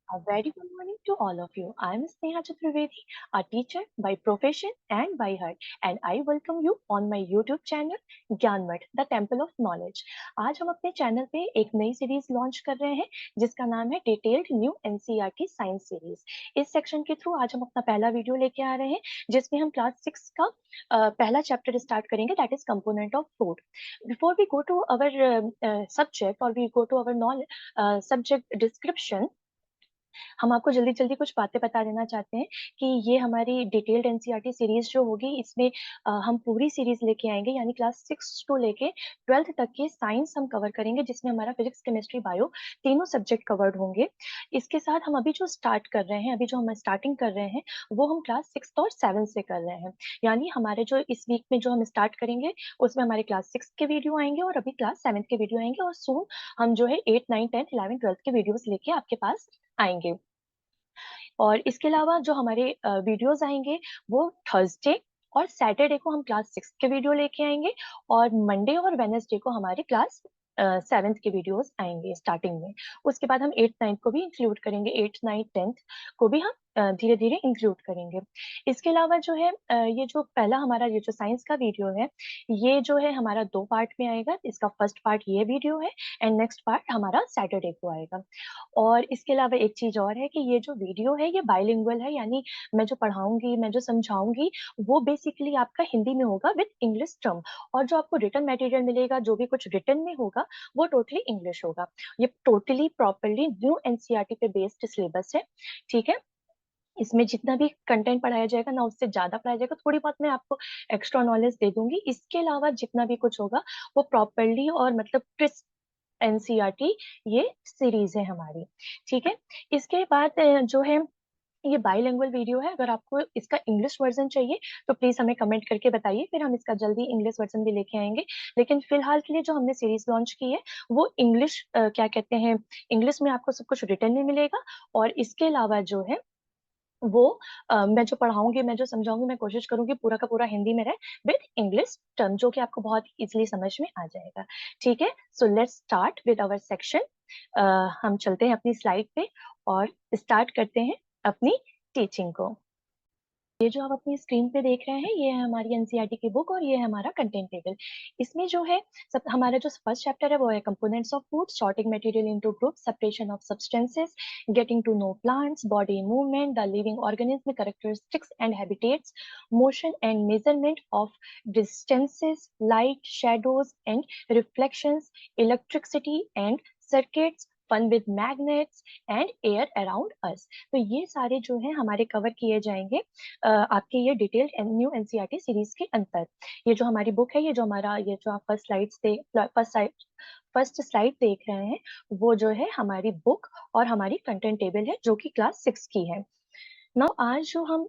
A very good morning to all of you. I am Sneha Chaturvedi, a teacher by profession and by heart, and I welcome you on my YouTube channel Gyanmath the temple of knowledge. आज हम अपने channel पे एक नई series launch कर रहे हैं जिसका नाम है detailed new NCERT science series. इस सेक्शन के थ्रू आज हम अपना पहला वीडियो लेके आ रहे हैं जिसमें हम क्लास 6 का पहला चैप्टर स्टार्ट करेंगे, that is component of food. Before we go to our subject और we go to our knowledge subject description, हम आपको जल्दी जल्दी कुछ बातें बता देना चाहते हैं कि ये हमारी डिटेल्ड एनसीईआरटी सीरीज जो होगी इसमें हम पूरी सीरीज लेके आएंगे, यानी क्लास 6 टू लेके 12th तक की साइंस हम कवर करेंगे जिसमें हमारा फिजिक्स केमिस्ट्री बायो तीनों सब्जेक्ट कवर्ड होंगे। इसके साथ हम अभी जो स्टार्ट कर रहे हैं, अभी जो हम स्टार्टिंग कर रहे हैं वो हम क्लास 6 और 7 से कर रहे हैं। यानी हमारे जो इस वीक में जो हम स्टार्ट करेंगे उसमें हमारे क्लास 6 के वीडियो आएंगे और अभी क्लास 7 के वीडियो आएंगे और सून हम जो है 8 9 10 11 12 के वीडियोस लेके आपके पास आएंगे। और इसके अलावा जो हमारे वीडियोस आएंगे वो थर्सडे और सैटरडे को हम क्लास 6 के वीडियो लेके आएंगे और मंडे और वेनेसडे को हमारे क्लास 7th के वीडियोस आएंगे स्टार्टिंग में। उसके बाद हम 8 9 को भी इंक्लूड करेंगे, 8 9 10th को भी हम धीरे धीरे इंक्लूड करेंगे। इसके अलावा जो है ये जो पहला हमारा ये जो साइंस का वीडियो है ये जो है हमारा 2 पार्ट में आएगा। इसका फर्स्ट पार्ट ये वीडियो है एंड नेक्स्ट पार्ट हमारा सैटरडे को आएगा। और इसके अलावा एक चीज और है कि ये जो वीडियो है ये बाइलिंगुअल है, यानी मैं जो पढ़ाऊंगी, मैं जो समझाऊंगी वो बेसिकली आपका हिंदी में होगा विद इंग्लिश टर्म, और जो आपको रिटन मटेरियल मिलेगा, जो भी कुछ रिटन में होगा वो टोटली इंग्लिश होगा। ये टोटली प्रॉपरली न्यू एनसीईआरटी पे बेस्ड सिलेबस है, ठीक है। इसमें जितना भी कंटेंट पढ़ाया जाएगा ना उससे ज्यादा पढ़ाया जाएगा, थोड़ी बहुत मैं आपको एक्स्ट्रा नॉलेज दे दूंगी। इसके अलावा जितना भी कुछ होगा वो प्रॉपरली और मतलब एनसीईआरटी ये सीरीज है हमारी, ठीक है। इसके बाद जो है ये बाइलिंगुअल वीडियो है। अगर आपको इसका इंग्लिश वर्जन चाहिए तो प्लीज हमें कमेंट करके बताइए, फिर हम इसका जल्दी इंग्लिश वर्जन भी लेके आएंगे। लेकिन फिलहाल के लिए जो हमने सीरीज लॉन्च की है वो इंग्लिश क्या कहते हैं, इंग्लिश में आपको सब कुछ रिटर्न में मिलेगा। और इसके अलावा जो है वो मैं जो पढ़ाऊंगी, मैं जो समझाऊंगी, मैं कोशिश करूंगी पूरा का पूरा हिंदी में रहे विद इंग्लिश टर्म, जो कि आपको बहुत इजीली समझ में आ जाएगा, ठीक है। So let's start with our section. हम चलते हैं अपनी स्लाइड पे और स्टार्ट करते हैं अपनी टीचिंग को। ये जो आप अपनी स्क्रीन पे देख रहे हैं ये है हमारी एनसीईआरटी की बुक और ये है हमारा कंटेंट टेबल। इसमें जो है सब हमारा जो फर्स्ट चैप्टर है वो है components of food, sorting material into group, separation of substances, getting to know plants, body movement, the living organism characteristics and habitats, motion and measurement of distances, light, shadows and reflections, electricity and circuits, fun with magnets and air around us. तो ये सारे जो है हमारे cover किए जाएंगे आपके ये डिटेल्ड न्यू एनसीईआरटी सीरीज के अंतर। ये जो हमारी बुक है, ये जो हमारा ये जो आप फर्स्ट स्लाइड देख रहे हैं वो जो है हमारी बुक और हमारी कंटेंट टेबल है जो कि क्लास 6 की है। नाउ आज जो हम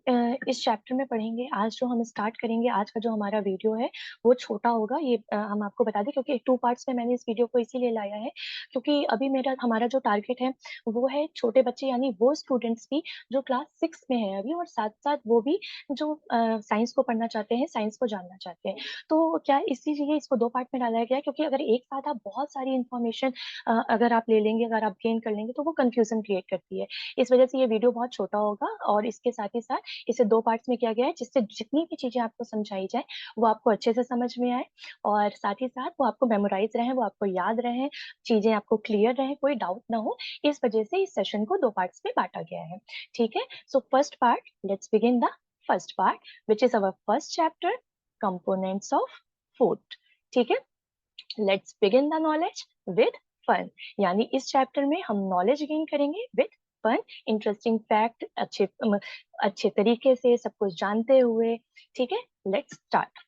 इस चैप्टर में पढ़ेंगे, आज जो हम स्टार्ट करेंगे, आज का जो हमारा वीडियो है वो छोटा होगा। ये हम आपको बता दें क्योंकि 2 पार्ट्स में मैंने इस वीडियो को इसीलिए लाया है क्योंकि अभी मेरा हमारा जो टारगेट है वो है छोटे बच्चे, यानी वो स्टूडेंट्स भी जो क्लास 6 में है अभी, और साथ साथ वो भी जो साइंस को पढ़ना चाहते हैं, साइंस को जानना चाहते हैं। तो क्या इसीलिए इसको 2 पार्ट में डाला गया है क्योंकि अगर एक साथ आप बहुत सारी इंफॉर्मेशन अगर आप ले लेंगे, अगर आप गेन कर लेंगे तो वो कंफ्यूजन क्रिएट करती है। इस वजह से ये वीडियो बहुत छोटा होगा और इसके साथ ही साथ इसे 2 पार्ट्स में किया गया है जिससे जितनी भी चीजें आपको समझाई जाए वो आपको अच्छे से समझ में आए और साथ ही साथ वो आपको मेमोराइज रहे, वो आपको याद रहे, चीजें आपको क्लियर रहे, कोई डाउट ना हो। इस वजह से इस सेशन को 2 पार्ट्स में बांटा गया है, ठीक है। So first part, let's begin the first part which is our first chapter, components of food, ठीक है। Let's begin the knowledge with fun, यानी इस चैप्टर में हम नॉलेज गेन करेंगे विद फन, इंटरेस्टिंग फैक्ट, अच्छे तरीके से सब कुछ जानते हुए, ठीक है। Let's start.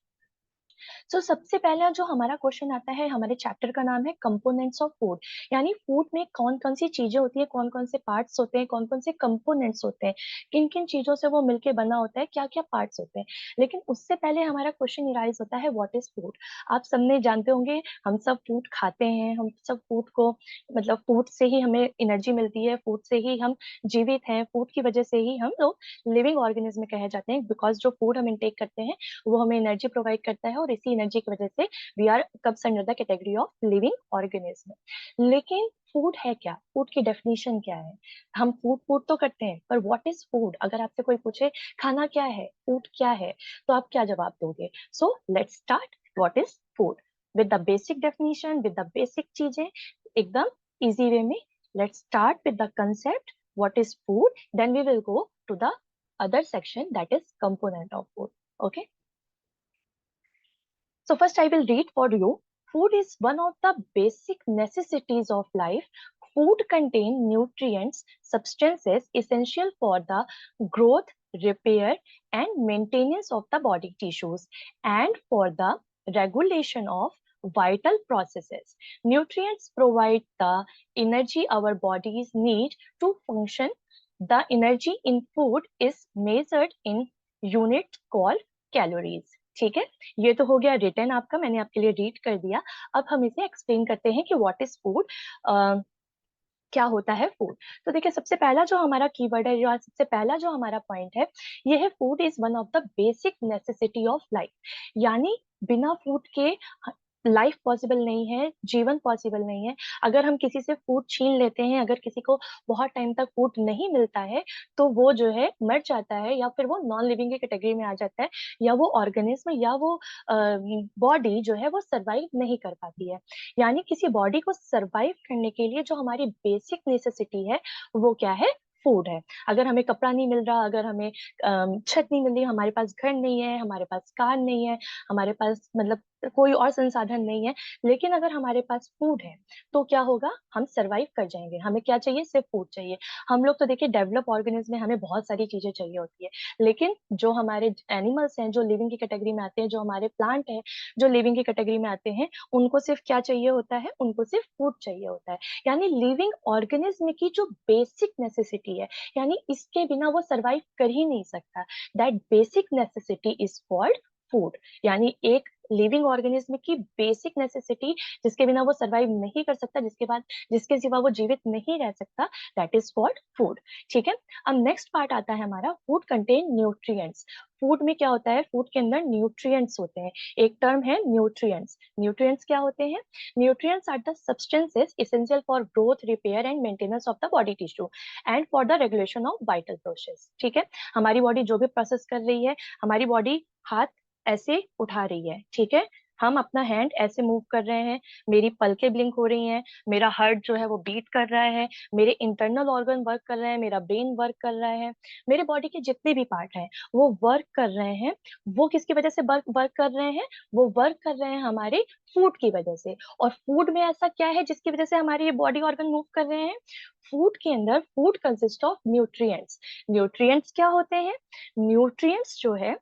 सो सबसे पहला जो हमारा क्वेश्चन आता है, हमारे चैप्टर का नाम है कंपोनेंट्स ऑफ फूड, यानी फूड में कौन कौन सी चीजें होती है, कौन कौन से पार्ट्स होते हैं, कौन कौन से कंपोनेंट्स होते हैं, किन किन चीजों से वो मिलके बना होता है, क्या क्या पार्ट्स होते हैं। लेकिन उससे पहले हमारा क्वेश्चन इराइज होता है व्हाट इज फूड। आप सबने जानते होंगे हम सब फूड खाते हैं, हम सब फूड को मतलब फूड से ही हमें एनर्जी मिलती है, फूड से ही हम जीवित हैं, फूड की वजह से ही हम लोग लिविंग ऑर्गेनिज्म कहे जाते हैं, बिकॉज जो फूड हम इंटेक करते हैं वो हमें एनर्जी प्रोवाइड करता है और और इसी एनर्जी की वजह से we are comes under the category of living organism. लेकिन फूड है क्या, फूड की डेफिनेशन क्या है? हम फूड फूड तो करते हैं, पर व्हाट इज फूड? अगर आपसे कोई पूछे खाना क्या है, फूड क्या है, तो आप क्या जवाब दोगे? सो let's start. What is food with the basic definition, with the basic चीजें, एकदम इजी वे में। Let's start with the concept what is food, then we will go to the other section, that is component of food. Okay, so first I will read for you. Food is one of the basic necessities of life. Food contain nutrients, substances essential for the growth, repair and maintenance of the body tissues and for the regulation of vital processes. Nutrients provide the energy our bodies need to function. The energy in food is measured in units called calories. ठीक है, ये तो हो गया return आपका, मैंने आपके लिए रीड कर दिया। अब हम इसे एक्सप्लेन करते हैं कि व्हाट इज फूड, क्या होता है फूड। तो देखिए, सबसे पहला जो हमारा कीवर्ड है, या सबसे पहला जो हमारा पॉइंट है, ये है food is one of the basic necessity of life. यानी बिना फूड के लाइफ पॉसिबल नहीं है, जीवन पॉसिबल नहीं है। अगर हम किसी से फूड छीन लेते हैं, अगर किसी को बहुत टाइम तक फूड नहीं मिलता है, तो वो जो है मर जाता है, या फिर वो नॉन लिविंग की कैटेगरी में आ जाता है, या वो ऑर्गेनिज्म या वो बॉडी जो है वो सरवाइव नहीं कर पाती है। यानी किसी बॉडी को सरवाइव करने के लिए जो हमारी बेसिक नेसेसिटी है, वो क्या है? फूड है। अगर हमें कपड़ा नहीं मिल रहा, अगर हमें छत नहीं मिल रही, हमारे पास घर नहीं है, हमारे पास कार नहीं है, हमारे पास मतलब कोई और संसाधन नहीं है, लेकिन अगर हमारे पास फूड है, तो क्या होगा? हम सरवाइव कर जाएंगे। हमें क्या चाहिए? सिर्फ फूड चाहिए। हम लोग तो देखिए डेवलप ऑर्गेनिज्म में हमें बहुत सारी चीजें चाहिए होती है, लेकिन जो हमारे एनिमल्स हैं, जो लिविंग की कैटेगरी में आते हैं, जो हमारे प्लांट हैं, जो लिविंग की कैटेगरी में आते हैं, उनको सिर्फ क्या चाहिए होता है? उनको सिर्फ फूड चाहिए होता है। यानी लिविंग ऑर्गेनिज्म की जो बेसिक नेसेसिटी है, यानी इसके बिना वो सरवाइव कर ही नहीं सकता, that basic necessity is called food. यानी एक लिविंग ऑर्गेनिज्म की बेसिक नेसेसिटी, जिसके बिना वो सरवाइव नहीं कर सकता, जिसके सिवा वो जीवित नहीं रह सकता, दैट इज कॉल्ड फूड। ठीक है, अब नेक्स्ट पार्ट आता है हमारा, फूड कंटेन न्यूट्रिएंट्स। फूड में क्या होता है? फूड के अंदर न्यूट्रिएंट्स होते हैं। एक टर्म है न्यूट्रिएंट्स। न्यूट्रिएंट्स क्या होते हैं? Nutrients are the substances essential for growth, repair and maintenance of the body tissue and for the regulation of vital process. ठीक है, हमारी बॉडी जो भी प्रोसेस कर रही है, हमारी बॉडी हाथ ऐसे उठा रही है, ठीक है, हम अपना हैंड ऐसे मूव कर रहे हैं, मेरी पलकें ब्लिंक हो रही हैं, मेरा हार्ट जो है वो बीट कर रहा है, मेरे इंटरनल ऑर्गन वर्क कर रहे हैं, मेरा ब्रेन वर्क कर रहा है, मेरे बॉडी के जितने भी पार्ट हैं वो वर्क कर रहे हैं। वो किसकी वजह से वर्क कर रहे हैं? वो वर्क कर रहे हैं हमारे फूड की वजह से। और फूड में ऐसा क्या है जिसकी वजह से हमारे ये बॉडी ऑर्गन मूव कर रहे हैं? फूड के अंदर food consist of nutrients. Nutrients क्या होते हैं? न्यूट्रिएंट्स जो है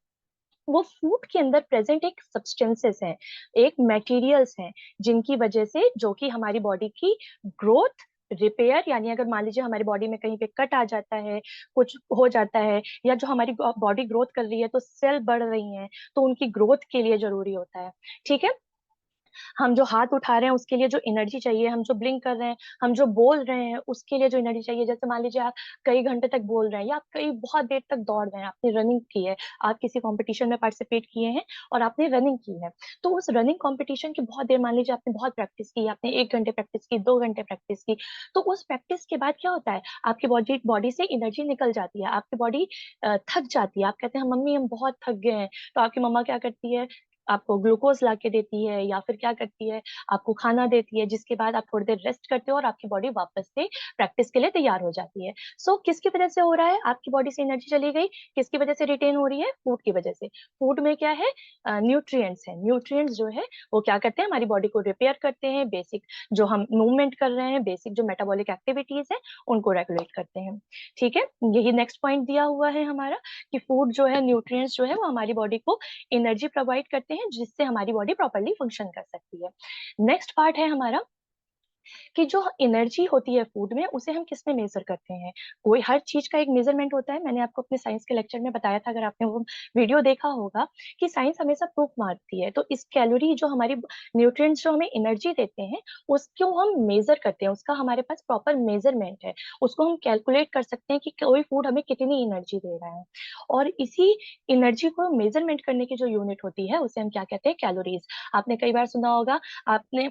वो फूड के अंदर प्रेजेंट एक सब्सटेंसेस हैं, एक मटेरियल्स हैं, जिनकी वजह से, जो कि हमारी बॉडी की ग्रोथ, रिपेयर, यानी अगर मान लीजिए हमारी बॉडी में कहीं पे कट आ जाता है, कुछ हो जाता है, या जो हमारी बॉडी ग्रोथ कर रही है तो सेल बढ़ रही हैं, तो उनकी ग्रोथ के लिए जरूरी होता है। ठीक है, हम जो हाथ उठा रहे हैं उसके लिए जो एनर्जी चाहिए, हम जो ब्लिंक कर रहे हैं, हम जो बोल रहे हैं उसके लिए जो एनर्जी चाहिए, जैसे मान लीजिए आप कई घंटे तक बोल रहे हैं, या आप कई बहुत देर तक दौड़ रहे हैं, आपने रनिंग की है, आप किसी कंपटीशन में पार्टिसिपेट किए हैं और आपने रनिंग की है, तो उस रनिंग कंपटीशन की बहुत देर, मान लीजिए आपने बहुत प्रैक्टिस की, आपने 1 घंटे प्रैक्टिस की, 2 घंटे प्रैक्टिस की, तो उस प्रैक्टिस के बाद क्या होता है? आपकी बॉडी बॉडी से एनर्जी निकल जाती है, आपकी बॉडी थक जाती है, आप कहते हैं मम्मी हम बहुत थक गए हैं, तो आपकी मम्मा क्या करती है? आपको ग्लूकोज ला के देती है, या फिर क्या करती है? आपको खाना देती है, जिसके बाद आप थोड़ी देर रेस्ट करते हो और आपकी बॉडी वापस से प्रैक्टिस के लिए तैयार हो जाती है। सो किसकी वजह से हो रहा है? आपकी बॉडी से एनर्जी चली गई, किसकी वजह से रिटेन हो रही है? फूड की वजह से। फूड में क्या है? न्यूट्रिएंट्स है। न्यूट्रिएंट्स जो है वो क्या करते हैं? हमारी बॉडी को रिपेयर करते हैं, बेसिक जो हम मूवमेंट कर रहे हैं, बेसिक जो मेटाबॉलिक एक्टिविटीज है, उनको रेगुलेट करते हैं। ठीक है, यही नेक्स्ट पॉइंट दिया हुआ है हमारा, कि फूड जो है, न्यूट्रिएंट्स जो है, वो हमारी बॉडी को एनर्जी प्रोवाइड करते हैं, जिससे हमारी बॉडी प्रॉपरली फंक्शन कर सकती है। नेक्स्ट पार्ट है हमारा कि जो एनर्जी होती है फूड में उसे हम किस में मेजर करते हैं। कोई हर चीज का एक मेजरमेंट होता है। मैंने आपको अपने साइंस के लेक्चर में बताया था, अगर आपने वो वीडियो देखा होगा, कि साइंस हमेशा प्रूफ मारती है। तो इस कैलोरी जो हमारी न्यूट्रिएंट्स जो हमें एनर्जी देते हैं उसको हम मेजर करते हैं, उसका हमारे पास प्रॉपर मेजरमेंट है। उसको हम कैलकुलेट कर सकते हैं कि कोई फूड हमें कितनी एनर्जी दे रहा है। और इसी एनर्जी को मेजरमेंट करने की जो यूनिट होती है उसे हम क्या कहते हैं, कैलोरीज। आपने कई बार सुना होगा, आपने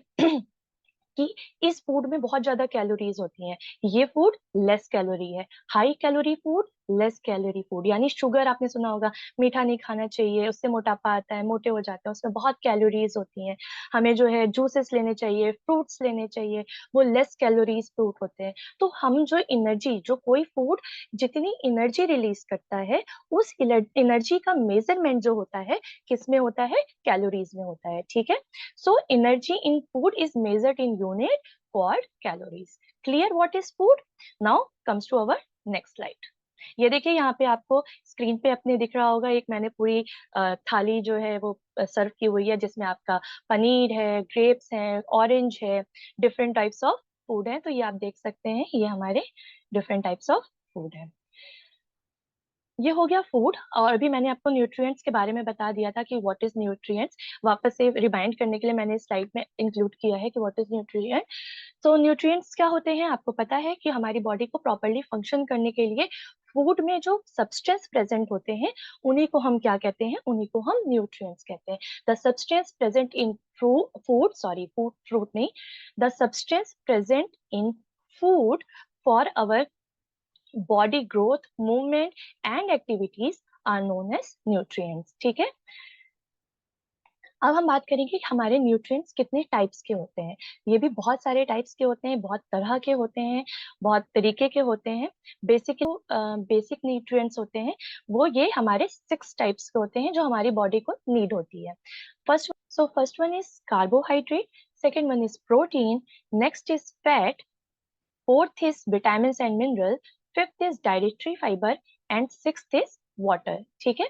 कि इस फूड में बहुत ज्यादा कैलोरीज होती हैं, ये फूड लेस कैलोरी है। High calorie food, less calorie food. यानी शुगर आपने सुना होगा, मीठा नहीं खाना चाहिए, उससे मोटापा आता है, मोटे हो जाते हैं, उसमें बहुत कैलोरीज होती हैं। हमें जो है जूसेस लेने चाहिए, फ्रूट्स लेने चाहिए, वो लेस कैलोरीज फ्रूट होते हैं। तो हम जो एनर्जी, जो कोई फूड जितनी एनर्जी रिलीज करता है, उस एनर्जी का मेजरमेंट जो होता है किस में होता है, कैलोरीज में होता है। ठीक है। So energy in food is measured in unit called calories. Clear what is food? Now comes to our next slide. ये देखिए, यहाँ पे आपको स्क्रीन पे अपने दिख रहा होगा, एक मैंने पूरी थाली जो है वो सर्व की हुई है, जिसमें आपका पनीर है, ग्रेप्स है, ऑरेंज है, डिफरेंट टाइप्स ऑफ फूड है। तो ये आप देख सकते हैं, ये हमारे डिफरेंट टाइप्स ऑफ फूड है। ये हो गया फूड। और अभी मैंने आपको न्यूट्रिएंट्स के बारे में बता दिया था कि व्हाट इज न्यूट्रिएंट्स। वापस से रिमाइंड करने के लिए मैंने स्लाइड में इंक्लूड किया है कि व्हाट इज न्यूट्रिएंट। तो न्यूट्रिएंट्स क्या होते हैं, आपको पता है कि हमारी बॉडी को प्रॉपरली फंक्शन करने के लिए फूड में जो सब्सटेंस प्रेजेंट होते हैं उन्हीं को हम क्या कहते हैं, उन्हीं को हम न्यूट्रिएंट्स कहते हैं। The substance present in food, sorry food, fruit नहीं, the substance present in food for our body growth, movement and activities are known as nutrients. ठीक है। अब हम बात करेंगे कि हमारे न्यूट्रिएंट्स कितने टाइप्स के होते हैं। ये भी बहुत सारे टाइप्स के होते हैं, बहुत तरह के होते हैं, बहुत तरीके के होते हैं। बेसिक बेसिक न्यूट्रिएंट्स होते हैं वो, ये हमारे 6 टाइप्स के होते हैं जो हमारी बॉडी को नीड होती है। First one is carbohydrate, second one is protein, next is fat, fourth is vitamins and mineral, fifth is dietary fiber and sixth is water। ठीक है।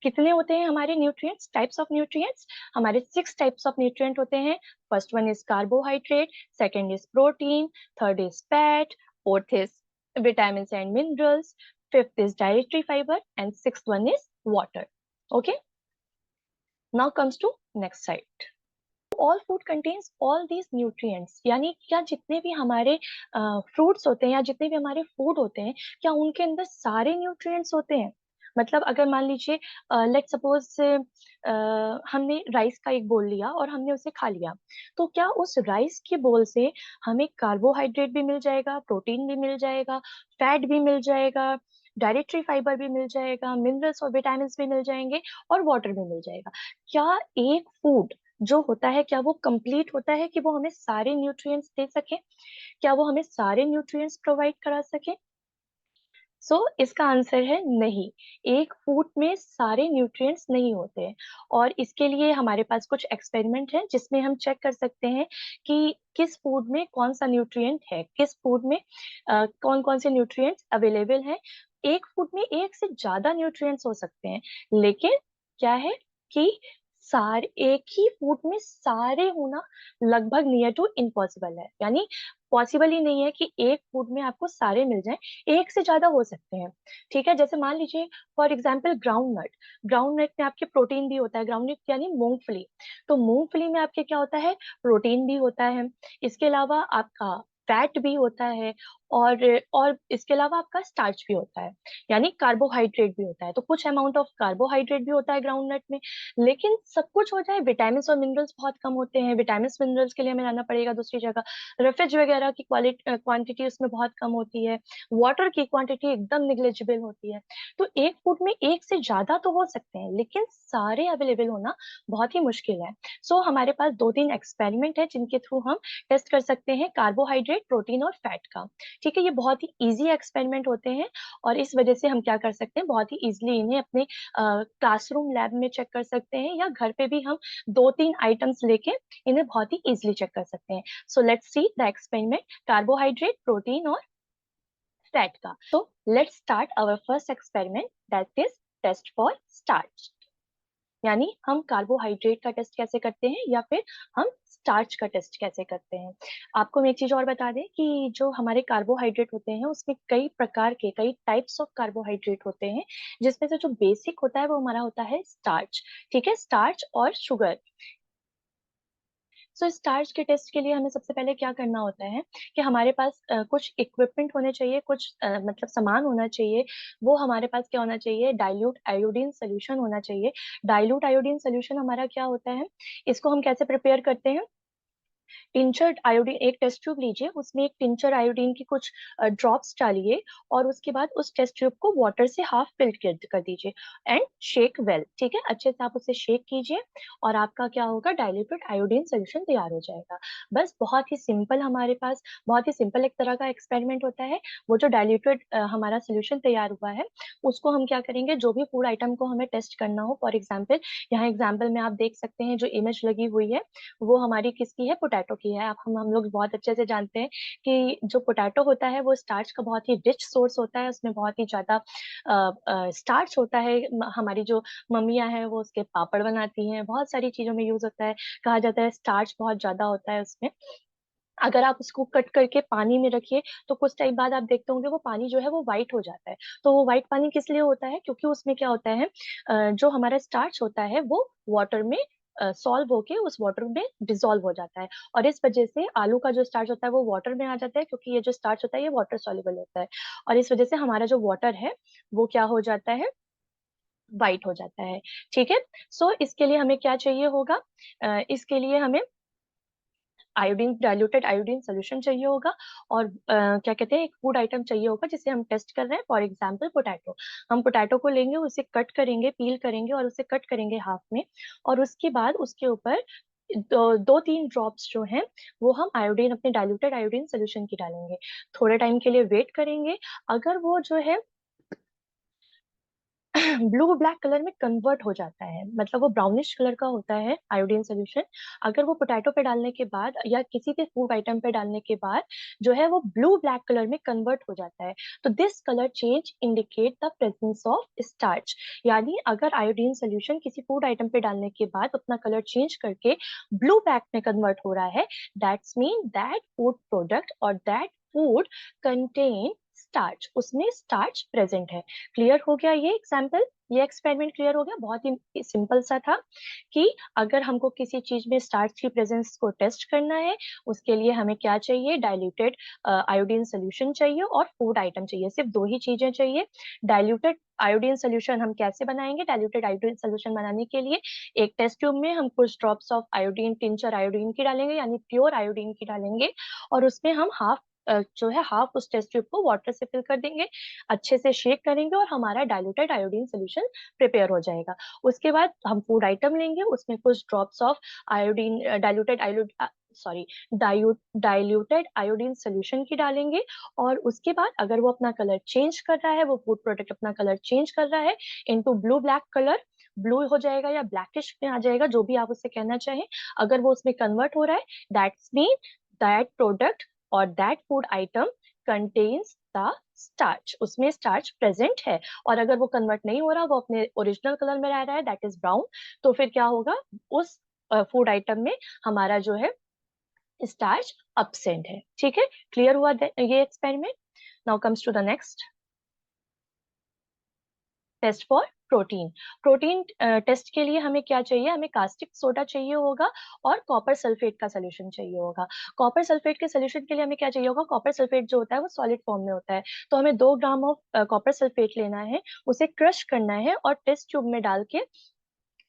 कितने होते हैं हमारे न्यूट्रिएंट्स, टाइप्स ऑफ न्यूट्रिएंट्स? हमारे 6 टाइप्स ऑफ न्यूट्रिएंट होते हैं। First one is carbohydrate, second is protein, third is fat, fourth is vitamins and minerals, fifth is dietary fiber and sixth one is water। Okay, now comes to next slide। All food contains all these nutrients, यानी क्या जितने भी हमारे fruits होते हैं या जितने भी हमारे फूड होते हैं, क्या उनके अंदर सारे न्यूट्रिएंट्स होते हैं? मतलब अगर मान लीजिए, लेट सपोज हमने राइस का एक बोल लिया और हमने उसे खा लिया, तो क्या उस राइस के बोल से हमें कार्बोहाइड्रेट भी मिल जाएगा, प्रोटीन भी मिल जाएगा, फैट भी मिल जाएगा, डायरेक्टरी फाइबर भी मिल जाएगा, मिनरल्स और विटामिन भी मिल जाएंगे और वाटर भी मिल जाएगा? क्या एक फूड जो होता है, क्या वो कंप्लीट होता है कि वो हमें सारे न्यूट्रिएंट्स दे सके? क्या वो हमें सारे न्यूट्रिएंट्स प्रोवाइड करा सके? इसका आंसर है नहीं। एक फूड में सारे न्यूट्रिएंट्स नहीं होते हैं। और इसके लिए हमारे पास कुछ एक्सपेरिमेंट है जिसमें हम चेक कर सकते हैं कि किस फूड में कौन सा न्यूट्रिएंट है, किस फूड में कौन कौन से न्यूट्रिएंट्स अवेलेबल हैं। एक फूड में एक से ज्यादा न्यूट्रिएंट्स हो सकते हैं, लेकिन क्या है कि सारे एक ही फूड में सारे होना लगभग नियर टू इम्पॉसिबल है। यानी पॉसिबल ही नहीं है कि एक फूड में आपको सारे मिल जाएं। एक से ज्यादा हो सकते हैं। ठीक है। जैसे मान लीजिए for example groundnut, groundnut में आपके प्रोटीन भी होता है। ग्राउंड नट यानी मूंगफली, तो मूंगफली में आपके क्या होता है, प्रोटीन भी होता है, इसके अलावा आपका फैट भी होता है, और इसके अलावा आपका स्टार्च भी होता है, यानी कार्बोहाइड्रेट भी होता है। तो कुछ अमाउंट ऑफ कार्बोहाइड्रेट भी होता है ग्राउंड नट में। लेकिन सब कुछ हो जाए, विटामिन और मिनरल्स बहुत कम होते हैं। विटामिन मिनरल्स के लिए हमें लाना पड़ेगा दूसरी जगह। रेफ्रिज वगैरह की क्वांटिटी उसमें बहुत कम होती है। वाटर की क्वांटिटी एकदम निग्लेजिबल होती है। तो एक फूड में एक से ज्यादा तो हो सकते हैं, लेकिन सारे अवेलेबल होना बहुत ही मुश्किल है। हमारे पास 2-3 एक्सपेरिमेंट है जिनके थ्रू हम टेस्ट कर सकते हैं कार्बोहाइड्रेट, प्रोटीन और फैट का। ठीक है। ये बहुत ही इजी एक्सपेरिमेंट होते हैं, और इस वजह से हम क्या कर सकते हैं, बहुत ही इजिली इन्हें अपने क्लासरूम लैब में चेक कर सकते हैं, या घर पे भी हम 2-3 आइटम्स लेके इन्हें बहुत ही इजिली चेक कर सकते हैं। Let's see the experiment carbohydrate, protein और फैट का। Let's start our first experiment, that is test for starch. यानी हम कार्बोहाइड्रेट का टेस्ट कैसे करते हैं या फिर हम स्टार्च का टेस्ट कैसे करते हैं। आपको मैं एक चीज और बता दें कि जो हमारे कार्बोहाइड्रेट होते हैं उसमें कई प्रकार के, कई टाइप्स ऑफ कार्बोहाइड्रेट होते हैं, जिसमें से जो बेसिक होता है वो हमारा होता है स्टार्च। ठीक है, स्टार्च और शुगर। सो स्टार्च के टेस्ट के लिए हमें सबसे पहले क्या करना होता है कि हमारे पास कुछ इक्विपमेंट होने चाहिए, कुछ मतलब सामान होना चाहिए। वो हमारे पास क्या होना चाहिए, डाइल्यूट आयोडीन सोल्यूशन होना चाहिए। डाइल्यूट आयोडीन सोल्यूशन हमारा क्या होता है, इसको हम कैसे प्रिपेयर करते हैं। टिंचर्ड आयोडीन, एक टेस्ट ट्यूब लीजिए, उसमें एक टिंचर आयोडीन की कुछ ड्रॉप्स डालिए, और उसके बाद उस टेस्ट ट्यूब को वाटर से हाफ फिल्ड कर दीजिए एंड शेक वेल। ठीक है, अच्छे से आप उसे शेक कीजिए और आपका क्या होगा, डाइल्यूटेड आयोडीन सोल्यूशन तैयार हो जाएगा। बस बहुत ही सिंपल, हमारे पास बहुत ही सिंपल एक तरह का एक्सपेरिमेंट होता है। वो जो डाइल्यूटेड हमारा सोल्यूशन तैयार हुआ है उसको हम क्या करेंगे, जो भी फूड आइटम को हमें टेस्ट करना हो, फॉर एग्जाम्पल यहाँ एग्जाम्पल में आप देख सकते हैं जो इमेज लगी हुई है वो हमारी किसकी है, पोटैटो की है। आप हम लोग बहुत अच्छे से जानते हैं कि जो पोटैटो होता है वो स्टार्च का बहुत ही रिच सोर्स होता है, उसमें बहुत ही ज्यादा स्टार्च होता है। हमारी जो मम्मियां हैं वो उसके पापड़ बनाती हैं, बहुत सारी चीजों में यूज होता है। कहा जाता है स्टार्च बहुत ज्यादा होता है उसमें। अगर आप उसको कट करके पानी में रखिए तो कुछ टाइम बाद आप देखते होंगे वो पानी जो है वो व्हाइट हो जाता है। तो वो व्हाइट पानी किस लिए होता है, क्योंकि उसमें क्या होता है, जो हमारा स्टार्च होता है वो वाटर में सॉल्व होके उस वाटर में डिसॉल्व हो जाता है। और इस वजह से आलू का जो स्टार्च होता है वो वाटर में आ जाता है, क्योंकि ये जो स्टार्च होता है ये वाटर सॉल्युबल होता है। और इस वजह से हमारा जो वाटर है वो क्या हो जाता है, वाइट हो जाता है। ठीक है, सो इसके लिए हमें क्या चाहिए होगा, इसके लिए हमें आयोडीन, डाइल्यूटेड आयोडीन सोल्यूशन चाहिए होगा। और क्या कहते हैं, एक फूड आइटम चाहिए होगा जिसे हम टेस्ट कर रहे हैं, फॉर एग्जांपल पोटैटो। हम पोटैटो को लेंगे, उसे कट करेंगे, पील करेंगे और उसे कट करेंगे हाफ में। और उसके बाद उसके ऊपर दो तीन ड्रॉप्स जो हैं वो हम आयोडीन, अपने डाइल्यूटेड आयोडीन सोल्यूशन की डालेंगे। थोड़े टाइम के लिए वेट करेंगे। अगर वो जो है ब्लू ब्लैक कलर में कन्वर्ट हो जाता है, मतलब वो ब्राउनिश कलर का होता है आयोडीन सोल्यूशन, अगर वो पोटैटो पे डालने के बाद या किसी भी फूड आइटम पे डालने के बाद जो है वो ब्लू ब्लैक कलर में कन्वर्ट हो जाता है, तो this colour change indicate the presence of starch. यानी अगर आयोडीन सोल्यूशन किसी फूड आइटम पे डालने के बाद अपना कलर चेंज करके ब्लू ब्लैक में कन्वर्ट हो रहा है, that's mean that food product और दैट फूड कंटेन स्टार्च, उसमें स्टार्च प्रेजेंट है। क्लियर हो गया ये एग्जाम्पल, ये एक्सपेरिमेंट क्लियर हो गया। बहुत ही सिंपल सा था कि अगर हमको किसी चीज में स्टार्च की प्रेजेंस को टेस्ट करना है, उसके लिए हमें क्या चाहिए, डाइल्यूटेड आयोडीन सोल्यूशन चाहिए और फूड आइटम चाहिए, सिर्फ दो ही चीजें चाहिए। डाइल्यूटेड आयोडीन सोल्यूशन हम कैसे बनाएंगे, डाइल्यूटेड आयोडीन सोल्यूशन बनाने के लिए एक टेस्ट ट्यूब में हम कुछ drops of iodine, tincture iodine की डालेंगे, यानी प्योर आयोडीन की डालेंगे। और उसमें हम जो है हाफ उस टेस्ट ट्यूब को वाटर से फिल कर देंगे, अच्छे से शेक करेंगे और हमारा डाइल्यूटेड आयोडीन सोल्यूशन प्रिपेयर हो जाएगा। उसके बाद हम फूड आइटम लेंगे, उसमें कुछ drops of iodine, diluted आयोड sorry diluted iodine solution की डालेंगे। और उसके बाद अगर वो अपना कलर चेंज कर रहा है, वो फूड प्रोडक्ट अपना कलर चेंज कर रहा है into blue black colour, blue हो जाएगा या ब्लैकिश में आ जाएगा, जो भी आप उससे कहना चाहें, अगर वो उसमें कन्वर्ट हो रहा है, दैट्स मीन दैट प्रोडक्ट और that food item contains the starch, उसमें स्टार्च प्रेजेंट है। और अगर वो कन्वर्ट नहीं हो रहा, वो अपने ओरिजिनल कलर में रह रहा है, दैट इज ब्राउन, तो फिर क्या होगा, उस फूड आइटम में हमारा जो है स्टार्च absent है। ठीक है, क्लियर हुआ ये experiment. Now comes to the next test for protein. Protein test के लिए हमें क्या चाहिए, हमें कास्टिक सोडा चाहिए होगा और कॉपर सल्फेट का सोल्यूशन चाहिए होगा। कॉपर सल्फेट के सोल्यूशन के लिए हमें क्या चाहिए होगा, कॉपर सल्फेट जो होता है वो सॉलिड फॉर्म में होता है, तो हमें 2 ग्राम ऑफ कॉपर सल्फेट लेना है, उसे क्रश करना है और टेस्ट ट्यूब में डाल के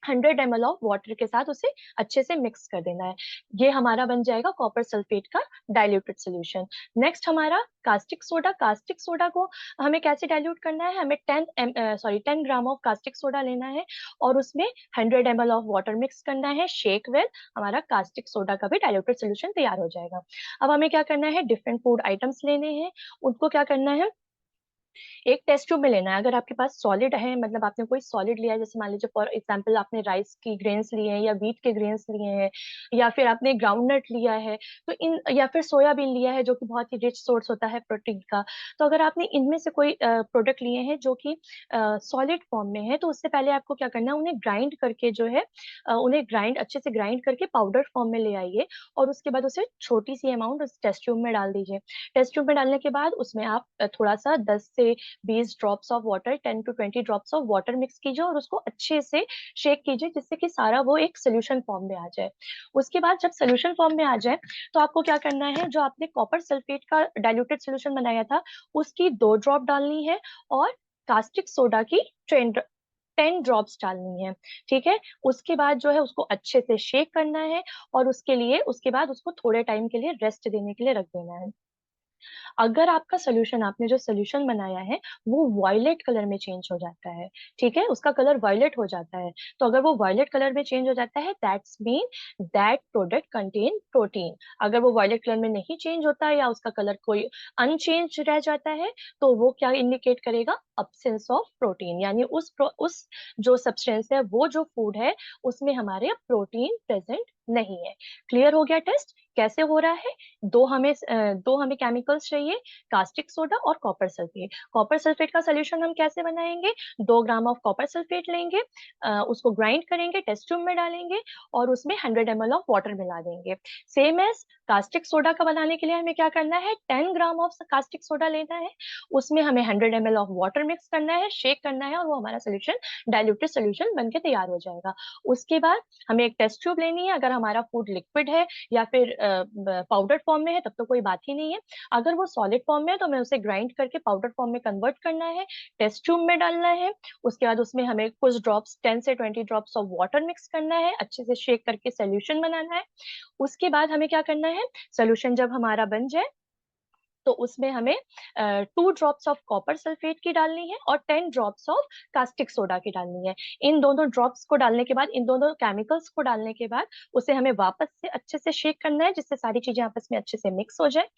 100 ml ऑफ वाटर के साथ उसे अच्छे से मिक्स कर देना है। ये हमारा बन जाएगा कॉपर सल्फेट का डाइल्यूटेड सोल्यूशन। नेक्स्ट हमारा कास्टिक सोडा। कास्टिक सोडा को हमें कैसे डाइल्यूट करना है, हमें 10 ग्राम ऑफ कास्टिक सोडा लेना है और उसमें 100 ml ऑफ वाटर मिक्स करना है, शेक विद, हमारा कास्टिक सोडा का भी डाइल्यूटेड सोल्यूशन तैयार हो जाएगा। अब हमें क्या करना है, डिफरेंट फूड आइटम्स लेने हैं, उनको क्या करना है, एक टेस्ट ट्यूब में लेना है। अगर आपके पास सॉलिड है, मतलब आपने कोई सॉलिड लिया है, जैसे मान लीजिए फॉर एग्जांपल आपने राइस की ग्रेन्स लिए हैं या व्हीट के ग्रेन्स लिए हैं, या फिर आपने ग्राउंडनट लिया है, तो इन, या फिर सोयाबीन लिया है जो कि बहुत ही रिच सोर्स होता है प्रोटीन का। तो अगर आपने इनमें से कोई प्रोडक्ट लिए हैं जो कि सॉलिड फॉर्म में है, तो उससे पहले आपको क्या करना है, उन्हें ग्राइंड करके जो है उन्हें ग्राइंड अच्छे से ग्राइंड करके पाउडर फॉर्म में ले आइए। और उसके बाद उसे छोटी सी अमाउंट उस टेस्ट ट्यूब में डाल दीजिए। टेस्ट ट्यूब में डालने के बाद उसमें आप थोड़ा सा 10 से 20 drops of water, 10 to 20 drops of water mix कीजिए और उसको अच्छे से शेक कीजिए, जिससे कि सारा वो एक सोल्यूशन फॉर्म में आ जाए। उसके बाद जब सोल्यूशन फॉर्म में आ जाए, तो आपको क्या करना है, जो आपने कॉपर सल्फेट का डाइल्यूटेड सोल्यूशन बनाया था, उसकी 2 ड्रॉप डालनी है, और कास्टिक सोडा की 10 ड्रॉप्स डालनी है। ठीक है। उसके बाद जो है उसको अच्छे से शेक करना है, और उसके लिए उसके बाद उसको थोड़े टाइम के लिए रेस्ट देने के लिए रख देना है। अगर आपका सोल्यूशन, आपने जो सोल्यूशन बनाया है, वो वायलेट कलर में चेंज हो जाता है, ठीक है, उसका कलर वायलेट हो जाता है, तो अगर वो वायलेट कलर में चेंज हो जाता है, that's mean that product contain protein. अगर वो वायलेट कलर में नहीं चेंज होता है, या उसका कलर कोई अनचेंज रह जाता है, तो वो क्या इंडिकेट करेगा, अब्सेंस ऑफ प्रोटीन, यानी उस जो सब्सटेंस है, वो जो फूड है, उसमें हमारे प्रोटीन प्रेजेंट नहीं है। क्लियर हो गया टेस्ट कैसे हो रहा है? दो हमें केमिकल्स चाहिए, कास्टिक सोडा और कॉपर सल्फेट। कॉपर सल्फेट का सोल्यूशन हम कैसे बनाएंगे? 2 ग्राम ऑफ कॉपर सल्फेट लेंगे, उसको ग्राइंड करेंगे, टेस्ट ट्यूब में डालेंगे, और उसमें 100 ml ऑफ वाटर मिला देंगे। सेम एज कास्टिक सोडा का बनाने के लिए हमें क्या करना है, 10 ग्राम ऑफ कास्टिक सोडा लेना है, उसमें हमें 100 ml ऑफ वाटर मिक्स करना है, शेक करना है, और वो हमारा सोल्यूशन डाइल्यूटेड सोल्यूशन बन के तैयार हो जाएगा। उसके बाद हमें एक टेस्ट ट्यूब लेनी है। अगर हमारा फूड लिक्विड है या फिर पाउडर फॉर्म में है, तब तो कोई बात ही नहीं है। अगर वो सॉलिड फॉर्म में है, तो हमें उसे ग्राइंड करके पाउडर फॉर्म में कन्वर्ट करना है, टेस्ट ट्यूब में डालना है। उसके बाद उसमें हमें कुछ ड्रॉप्स, 10 से 20 ड्रॉप्स ऑफ वाटर मिक्स करना है, अच्छे से शेक करके सोल्यूशन बनाना है। उसके बाद हमें क्या करना है, सोल्यूशन जब हमारा बन जाए, तो उसमें हमें 2 ड्रॉप्स ऑफ कॉपर सल्फेट की डालनी है, और 10 ड्रॉप्स ऑफ कास्टिक सोडा की डालनी है। इन दोनों ड्रॉप्स को डालने के बाद, इन दोनों केमिकल्स को डालने के बाद, उसे हमें वापस से अच्छे से शेक करना है, जिससे सारी चीजें आपस में अच्छे से मिक्स हो जाए।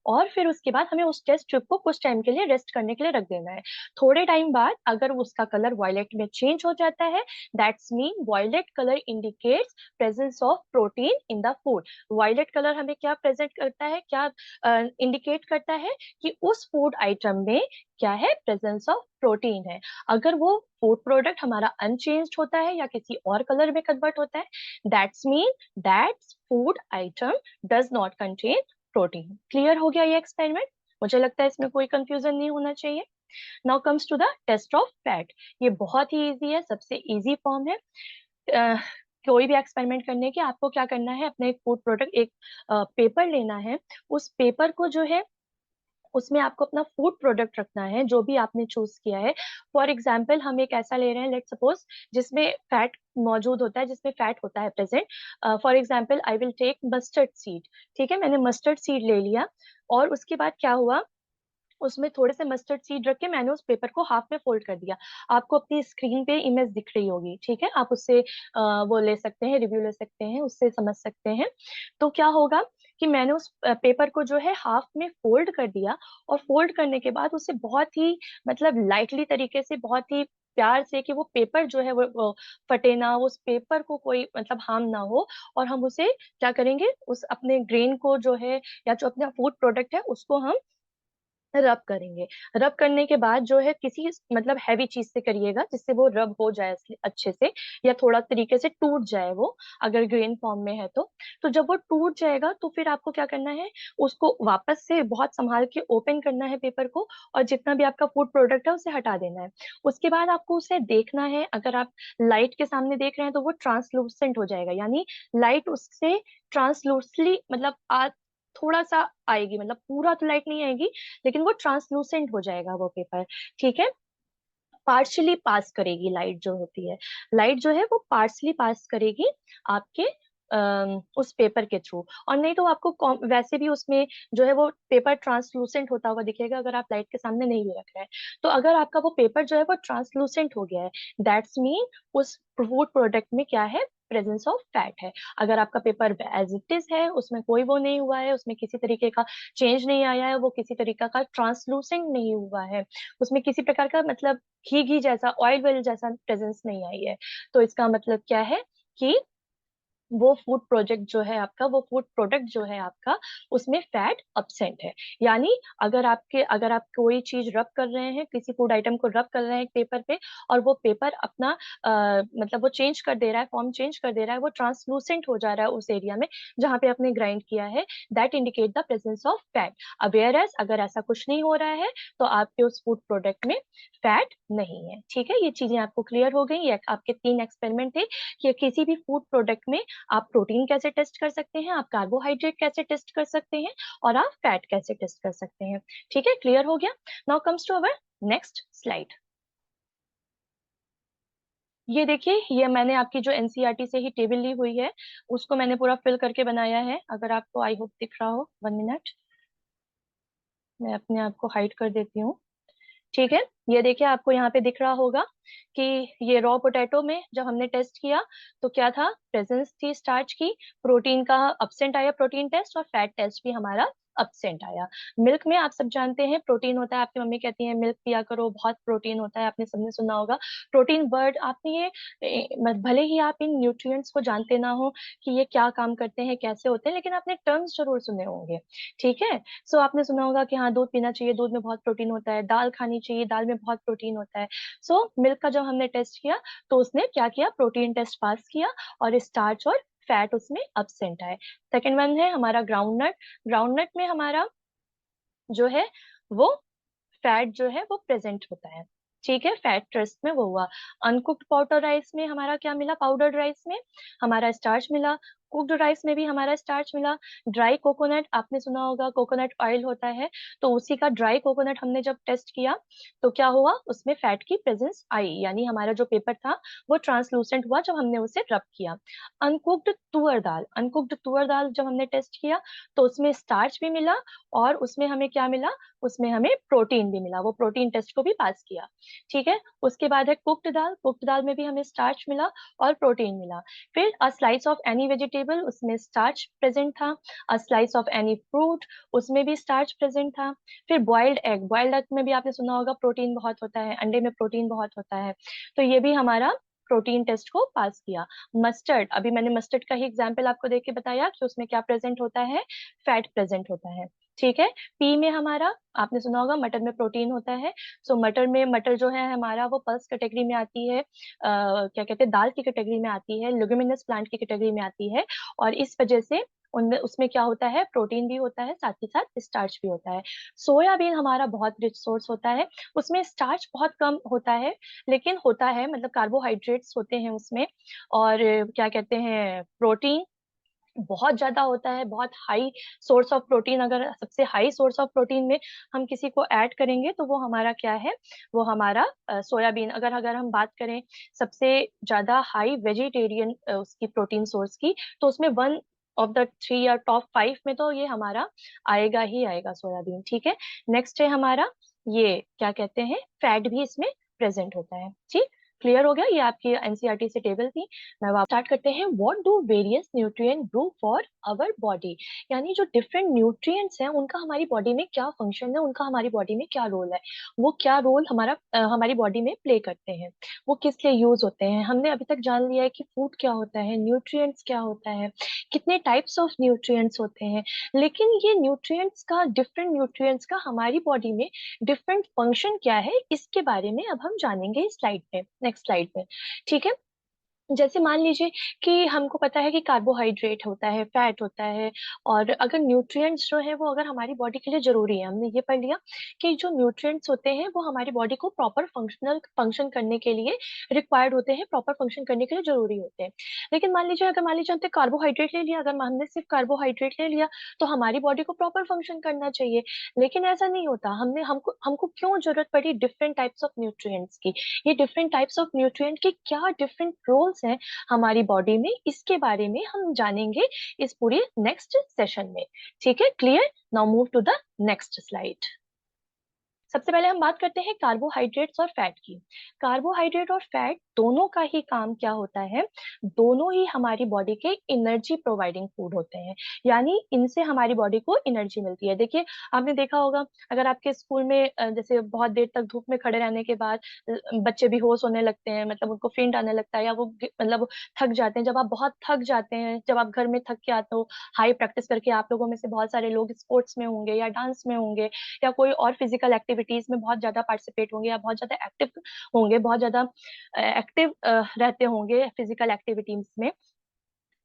और फिर उसके बाद हमें उस टेस्ट ट्यूब को कुछ टाइम के लिए रेस्ट करने के लिए रख देना है। थोड़े टाइम बाद अगर उसका कलर वायलेट में चेंज हो जाता है, that's mean violet colour indicates presence of protein in the food. Violet colour हमें क्या प्रेजेंट करता है, क्या इंडिकेट करता है, कि उस फूड आइटम में क्या है, प्रेजेंस ऑफ प्रोटीन है। अगर वो फूड प्रोडक्ट हमारा अनचेंज्ड होता है या किसी और कलर में कन्वर्ट होता है, that's mean that food item does not contain protein. Clear हो गया ये एक्सपेरिमेंट? मुझे लगता है इसमें कोई कंफ्यूजन नहीं होना चाहिए। Now comes to the test of fat. ये बहुत ही इजी है, सबसे इजी फॉर्म है। अ, कोई भी एक्सपेरिमेंट करने के आपको क्या करना है, अपना एक फूड प्रोडक्ट, एक पेपर लेना है। उस पेपर को जो है, उसमें आपको अपना फूड प्रोडक्ट रखना है जो भी आपने चूज किया है। फॉर एग्जाम्पल हम एक ऐसा ले रहे हैं, लेट सपोज, जिसमें फैट मौजूद होता है, जिसमें फैट होता है present. For example I will take mustard seed. ठीक है, मैंने मस्टर्ड सीड ले लिया, और उसके बाद क्या हुआ, उसमें थोड़े से मस्टर्ड सीड रख के मैंने उस पेपर को हाफ में फोल्ड कर दिया। आपको अपनी स्क्रीन पे इमेज दिख रही होगी, ठीक है, आप उससे वो ले सकते हैं, रिव्यू ले सकते हैं, उससे समझ सकते हैं। तो क्या होगा कि मैंने उस पेपर को जो है हाफ में फोल्ड कर दिया, और फोल्ड करने के बाद उसे बहुत ही, मतलब लाइटली तरीके से, बहुत ही प्यार से, कि वो पेपर जो है वो फटे ना, उस पेपर को कोई मतलब हार्म ना हो। और हम उसे क्या करेंगे, उस अपने ग्रेन को जो है, या जो अपना फूड प्रोडक्ट है, उसको हम रब करेंगे। रब करने के बाद जो है, किसी मतलब हैवी चीज से करिएगा, जिससे वो रब हो जाए अच्छे से, या थोड़ा तरीके से टूट जाए वो, अगर ग्रेन फॉर्म में है तो जब वो टूट जाएगा, तो फिर आपको क्या करना है, उसको वापस से बहुत संभाल के ओपन करना है पेपर को, और जितना भी आपका फूड प्रोडक्ट है उसे हटा देना है। उसके बाद आपको उसे देखना है, अगर आप लाइट के सामने देख रहे हैं, तो वो ट्रांसलूसेंट हो जाएगा, यानी लाइट उससे ट्रांसलूसली, मतलब थोड़ा सा आएगी, मतलब पूरा तो लाइट नहीं आएगी, लेकिन वो ट्रांसलूसेंट हो जाएगा वो पेपर। ठीक है, पार्शली पास करेगी लाइट जो होती है, लाइट जो है वो पार्शली पास करेगी आपके उस पेपर के थ्रू। और नहीं तो आपको वैसे भी उसमें जो है वो पेपर ट्रांसलूसेंट होता हुआ दिखेगा अगर आप लाइट के सामने नहीं भी रख रहे हैं। तो अगर आपका वो पेपर जो है वो ट्रांसलूसेंट हो गया है, दैट्स मीन उस फूड प्रोडक्ट में क्या है, प्रेजेंस ऑफ फैट है। अगर आपका पेपर एज इट इज है, उसमें कोई वो नहीं हुआ है, उसमें किसी तरीके का चेंज नहीं आया है, वो किसी तरीका का ट्रांसलूसेंट नहीं हुआ है, उसमें किसी प्रकार का मतलब घी घी जैसा, ऑयल वेल जैसा प्रेजेंस नहीं आई है, तो इसका मतलब क्या है कि वो फूड प्रोजेक्ट जो है आपका, वो फूड प्रोडक्ट जो है आपका, उसमें फैट अब्सेंट है। यानी अगर आप कोई चीज रब कर रहे हैं, किसी फूड आइटम को रब कर रहे हैं पेपर पे, और वो पेपर अपना मतलब वो चेंज कर दे रहा है, फॉर्म चेंज कर दे रहा है, वो ट्रांसलूसेंट हो जा रहा है उस एरिया में जहां पे आपने ग्राइंड किया है, that indicate the presence of fat. Aware as अगर ऐसा कुछ नहीं हो रहा है तो आपके उस फूड प्रोडक्ट में फैट नहीं है। ठीक है, ये चीजें आपको क्लियर हो गई। ये आपके 3 एक्सपेरिमेंट थे कि किसी भी फूड प्रोडक्ट में आप प्रोटीन कैसे टेस्ट कर सकते हैं, आप कार्बोहाइड्रेट कैसे टेस्ट कर सकते हैं, और आप फैट कैसे टेस्ट कर सकते हैं। ठीक है, क्लियर हो गया। Now comes to our next slide. ये देखिए, ये मैंने आपकी जो एनसीईआरटी से ही टेबल ली हुई है, उसको मैंने पूरा फिल करके बनाया है। अगर आपको आई होप दिख रहा हो, 1 मिनट, मैं अपने आप को हाइड कर देती हूँ। ठीक है, ये देखिए आपको यहाँ पे दिख रहा होगा कि ये रॉ पोटैटो में जब हमने टेस्ट किया तो क्या था, प्रेजेंस थी स्टार्च की, प्रोटीन का अब्सेंट आया प्रोटीन टेस्ट, और फैट टेस्ट भी हमारा अब्सेंट आया। मिल्क में आप सब जानते हैं प्रोटीन होता है, आपकी मम्मी कहती है मिल्क पिया करो, बहुत प्रोटीन होता है, आपने सबने सुना होगा प्रोटीन वर्ड। आपने ये भले ही आप इन न्यूट्रिएंट्स को जानते ना हो कि ये क्या काम करते हैं, कैसे होते हैं, लेकिन आपने टर्म्स जरूर सुने होंगे। ठीक है, सो आपने सुना होगा कि हाँ दूध पीना चाहिए, दूध में बहुत प्रोटीन होता है, दाल खानी चाहिए, दाल में बहुत प्रोटीन होता है। सो मिल्क का जब हमने टेस्ट किया तो उसने क्या किया, प्रोटीन टेस्ट पास किया, और स्टार्च और फैट उसमें अब्सेंट आए। सेकेंड वन है हमारा ग्राउंडनट। ग्राउंडनट में हमारा जो है वो फैट जो है वो प्रेजेंट होता है। ठीक है, फैट ट्रस्ट में वो हुआ। अनकुक्ड पाउडर राइस में हमारा क्या मिला, पाउडर्ड राइस में हमारा स्टार्च मिला। कुक्ड राइस में भी हमारा स्टार्च मिला। ड्राई कोकोनट, आपने सुना होगा कोकोनट ऑयल होता है, तो उसी का ड्राई कोकोनट हमने जब टेस्ट किया तो क्या हुआ, उसमें फैट की प्रेजेंस आई, यानी हमारा जो पेपर था वो ट्रांसलूसेंट हुआ जब हमने उसे रब किया। अनकुक्ड तुअर दाल, अनकुक्ड तुअर दाल जब हमने टेस्ट किया तो उसमें स्टार्च भी मिला, और उसमें हमें क्या मिला, उसमें हमें प्रोटीन भी मिला, वो प्रोटीन टेस्ट को भी पास किया। ठीक है, उसके बाद है कुक्ड दाल, कुक्ड दाल में भी हमें स्टार्च मिला और प्रोटीन मिला। फिर a slice of any vegetable, उसमें स्टार्च प्रेजेंट था। A slice of any fruit, उसमें भी स्टार्च प्रेजेंट था। फिर बॉइल्ड एग, बॉइल्ड एग में भी आपने सुना होगा प्रोटीन बहुत होता है, अंडे में प्रोटीन बहुत होता है, तो ये भी हमारा प्रोटीन टेस्ट को पास किया। मस्टर्ड, अभी मैंने मस्टर्ड का ही एग्जाम्पल आपको देख के बताया कि उसमें क्या प्रेजेंट होता है, फैट प्रेजेंट होता है। ठीक है, पी में हमारा आपने सुना होगा मटर में प्रोटीन होता है। सो मटर में, मटर जो है हमारा वो पल्स कैटेगरी में आती है, क्या कहते हैं, दाल की कैटेगरी में आती है, लेग्यूमिनस प्लांट की कैटेगरी में आती है, और इस वजह से उनमें उसमें क्या होता है, प्रोटीन भी होता है, साथ ही साथ स्टार्च भी होता है। सोयाबीन हमारा बहुत रिच सोर्स होता है, उसमें स्टार्च बहुत कम होता है, लेकिन होता है, मतलब कार्बोहाइड्रेट्स होते हैं उसमें, और क्या कहते हैं, प्रोटीन बहुत ज्यादा होता है, बहुत हाई सोर्स ऑफ प्रोटीन। अगर सबसे हाई सोर्स ऑफ प्रोटीन में हम किसी को ऐड करेंगे तो वो हमारा क्या है, वो हमारा सोयाबीन। अगर अगर हम बात करें सबसे ज्यादा हाई वेजिटेरियन उसकी प्रोटीन सोर्स की, तो उसमें वन ऑफ द 3 या टॉप 5 में तो ये हमारा आएगा ही आएगा, सोयाबीन। ठीक है, नेक्स्ट है हमारा, ये क्या कहते हैं, फैट भी इसमें प्रेजेंट होता है। ठीक, क्लियर हो गया, ये आपकी एनसीईआरटी से टेबल थी। मैं वापस स्टार्ट करते हैं। What do various nutrient do for our body, यानी जो डिफरेंट न्यूट्रिएंट्स हैं उनका हमारी बॉडी में क्या फंक्शन है, उनका हमारी बॉडी में क्या रोल है, वो क्या रोल हमारी बॉडी में प्ले करते हैं, वो किस लिए यूज होते हैं। हमने अभी तक जान लिया है कि फूड क्या होता है, न्यूट्रिएंट्स क्या होता है, कितने टाइप्स ऑफ न्यूट्रिएंट्स होते हैं, लेकिन ये न्यूट्रिएंट्स का, डिफरेंट न्यूट्रिएंट्स का हमारी बॉडी में डिफरेंट फंक्शन क्या है, इसके बारे में अब हम जानेंगे इस स्लाइड पे, नेक्स्ट स्लाइड पे। ठीक है, जैसे मान लीजिए कि हमको पता है कि कार्बोहाइड्रेट होता है, फैट होता है, और अगर न्यूट्रिएंट्स जो है वो अगर हमारी बॉडी के लिए जरूरी है, हमने ये पढ़ लिया कि जो न्यूट्रिएंट्स होते हैं वो हमारी बॉडी को प्रॉपर फंक्शन करने के लिए रिक्वायर्ड होते हैं, प्रॉपर फंक्शन करने के लिए जरूरी होते हैं। लेकिन मान लीजिए हमने कार्बोहाइड्रेट ले लिया, अगर हमने सिर्फ कार्बोहाइड्रेट ले लिया तो हमारी बॉडी को प्रॉपर फंक्शन करना चाहिए, लेकिन ऐसा नहीं होता। हमने हमको हमको क्यों जरूरत पड़ी डिफरेंट टाइप्स ऑफ न्यूट्रिएंट्स की, ये डिफरेंट टाइप्स ऑफ न्यूट्रिएंट के क्या डिफरेंट रोल्स पार्ट्स हैं हमारी बॉडी में, इसके बारे में हम जानेंगे इस पूरे नेक्स्ट सेशन में। ठीक है, clear? Now move to the next slide. सबसे पहले हम बात करते हैं कार्बोहाइड्रेट्स और फैट की। कार्बोहाइड्रेट और फैट दोनों का ही काम क्या होता है, दोनों ही हमारी बॉडी के एनर्जी प्रोवाइडिंग फूड होते हैं, यानी इनसे हमारी बॉडी को एनर्जी मिलती है। देखिए, आपने देखा होगा अगर आपके स्कूल में जैसे बहुत देर तक धूप में खड़े रहने के बाद बच्चे बेहोश होने लगते हैं, मतलब उनको फेंट आने लगता है, या वो मतलब थक जाते हैं। जब आप बहुत थक जाते हैं, जब आप घर में थक के आते हो हाई प्रैक्टिस करके, आप लोगों में से बहुत सारे लोग स्पोर्ट्स में होंगे या डांस में होंगे या कोई और फिजिकल एक्टिविटीज में बहुत ज्यादा पार्टिसिपेट होंगे, या बहुत ज्यादा एक्टिव होंगे, बहुत ज्यादा एक्टिव रहते होंगे फिजिकल एक्टिविटीज में,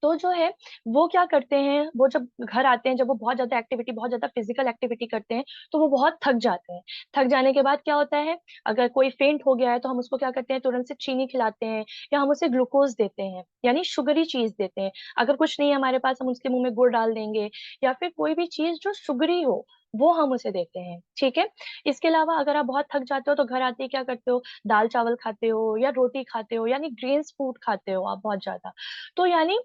तो जो है वो क्या करते हैं, वो जब घर आते हैं, जब वो बहुत ज्यादा एक्टिविटी, बहुत ज्यादा फिजिकल एक्टिविटी करते हैं, तो वो बहुत थक जाते हैं। थक जाने के बाद क्या होता है, अगर कोई फेंट हो गया है तो हम उसको क्या करते हैं, तुरंत से चीनी खिलाते हैं या हम उसे ग्लूकोज देते हैं, यानी शुगरी चीज देते हैं। अगर कुछ नहीं है हमारे पास, हम उसके मुंह में गुड़ डाल देंगे, या फिर कोई भी चीज जो शुगरी हो वो हम उसे देते हैं। ठीक है, इसके अलावा अगर आप बहुत थक जाते हो तो घर आते ही क्या करते हो, दाल चावल खाते हो या रोटी खाते हो, यानी ग्रेन्स फूड खाते हो आप बहुत ज्यादा। तो यानी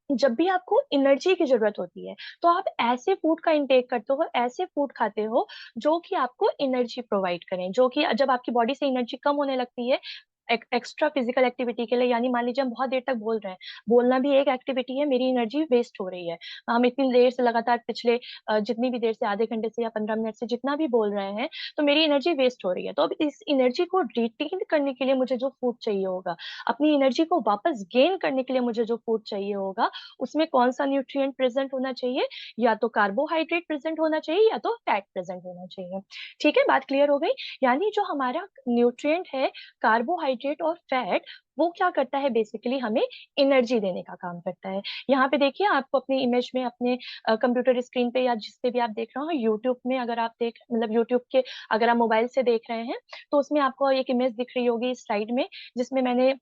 जब भी आपको एनर्जी की जरूरत होती है तो आप ऐसे फूड का इंटेक करते हो, ऐसे फूड खाते हो जो कि आपको एनर्जी प्रोवाइड करें, जो कि जब आपकी बॉडी से एनर्जी कम होने लगती है एक्स्ट्रा फिजिकल एक्टिविटी के लिए, यानी मान लीजिए हम बहुत देर तक बोल रहे हैं, बोलना भी एक एक्टिविटी है, मेरी एनर्जी वेस्ट हो रही है, हम इतनी देर से लगातार पिछले जितनी भी देर से, आधे घंटे से या 15 मिनट से जितना भी बोल रहे हैं, तो मेरी एनर्जी वेस्ट हो रही है। तो अब इस एनर्जी को रिटेन करने के लिए मुझे जो फूड चाहिए होगा, अपनी एनर्जी को वापस गेन करने के लिए मुझे जो फूड चाहिए होगा, उसमें कौन सा न्यूट्रिएंट प्रेजेंट होना चाहिए, या तो कार्बोहाइड्रेट प्रेजेंट होना चाहिए या तो फैट प्रेजेंट होना चाहिए। ठीक है, बात क्लियर हो गई? यानी जो हमारा न्यूट्रिएंट है कार्बोहाइड्रेट और फैट, वो क्या करता है, बेसिकली हमें एनर्जी देने का काम करता है। यहाँ पे देखिए, आपको अपनी इमेज में, अपने कंप्यूटर स्क्रीन पे या जिस पे भी आप देख रहे हो, यूट्यूब में अगर आप देख, मतलब यूट्यूब के अगर आप मोबाइल से देख रहे हैं, तो उसमें आपको एक इमेज दिख रही होगी स्लाइड में, जिसमें मैंने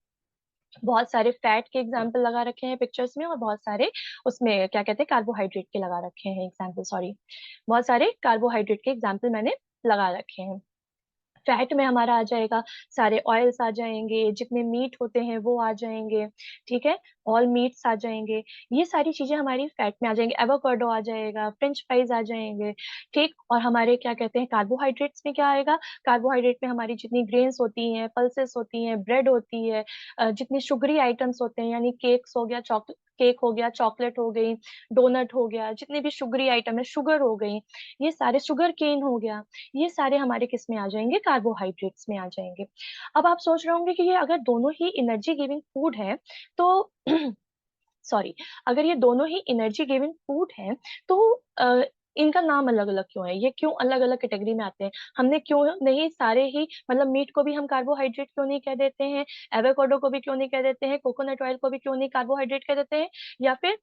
बहुत सारे फैट के एग्जाम्पल लगा रखे हैं पिक्चर्स में, और बहुत सारे उसमें क्या कहते हैं कार्बोहाइड्रेट के लगा रखे हैं एग्जाम्पल, सॉरी, बहुत सारे कार्बोहाइड्रेट के एग्जाम्पल मैंने लगा रखे हैं। फैट में हमारा आ जाएगा, सारे ऑयल्स आ जाएंगे, जितने मीट होते हैं वो आ जाएंगे। ठीक है, ऑल मीट्स आ जाएंगे, ये सारी चीजें हमारी फैट में आ जाएंगे। एवोकाडो आ जाएगा, फ्रेंच फ्राइज आ जाएंगे। ठीक, और हमारे क्या कहते हैं कार्बोहाइड्रेट्स में क्या आएगा, कार्बोहाइड्रेट में हमारी जितनी ग्रेन्स होती हैं, पल्सेस होती हैं, ब्रेड होती है, जितने शुगरी आइटम्स होते हैं, यानी केक्स हो गया, केक हो गया, चॉकलेट हो गई, डोनट हो गया, जितने भी शुगरी आइटम है, शुगर हो गई, ये सारे, शुगर केन हो गया, ये सारे हमारे किस में आ जाएंगे, कार्बोहाइड्रेट्स में आ जाएंगे। अब आप सोच रहे होंगे कि ये अगर दोनों ही एनर्जी गिविंग फूड है तो सॉरी, अगर ये दोनों ही एनर्जी गिविंग फूड है तो इनका नाम अलग अलग क्यों है, ये क्यों अलग अलग कैटेगरी में आते हैं, हमने क्यों नहीं सारे ही, मतलब मीट को भी हम कार्बोहाइड्रेट क्यों नहीं कह देते हैं, एवोकाडो को भी क्यों नहीं कह देते हैं, कोकोनट ऑयल को भी क्यों नहीं कार्बोहाइड्रेट कह देते हैं, या फिर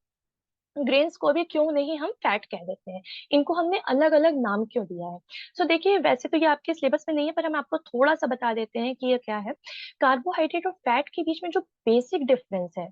ग्रेन्स को भी क्यों नहीं हम फैट कह देते हैं, इनको हमने अलग अलग नाम क्यों दिया है? सो देखिए, वैसे तो ये आपके सिलेबस में नहीं है, पर हम आपको थोड़ा सा बता देते हैं कि ये क्या है। कार्बोहाइड्रेट और फैट के बीच में जो बेसिक डिफरेंस है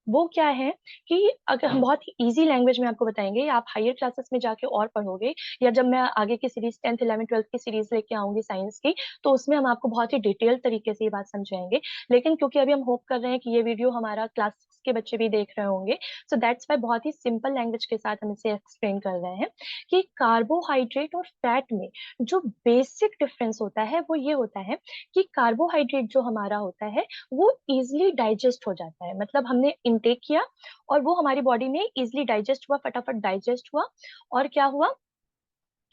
वो क्या है, कि अगर हम बहुत ही इजी लैंग्वेज में आपको बताएंगे, आप हायर क्लासेस में जाके और पढ़ोगे, या जब मैं आगे की सीरीज 10th 11th 12th की सीरीज लेके आऊंगी साइंस की, तो उसमें हम आपको बहुत ही डिटेल तरीके से ये बात समझाएंगे। लेकिन क्योंकि अभी हम होप कर रहे हैं कि ये वीडियो हमारा क्लास के बच्चे भी देख रहे होंगे, सो दैट्स वाई बहुत ही सिंपल लैंग्वेज के साथ हम इसे एक्सप्लेन कर रहे हैं कि कार्बोहाइड्रेट और फैट में जो बेसिक डिफरेंस होता है वो ये होता है कि कार्बोहाइड्रेट जो हमारा होता है वो इजिली डाइजेस्ट हो जाता है, मतलब हमने इनटेक किया और वो हमारी बॉडी में इजिली डाइजेस्ट हुआ, फटाफट डाइजेस्ट हुआ, और क्या हुआ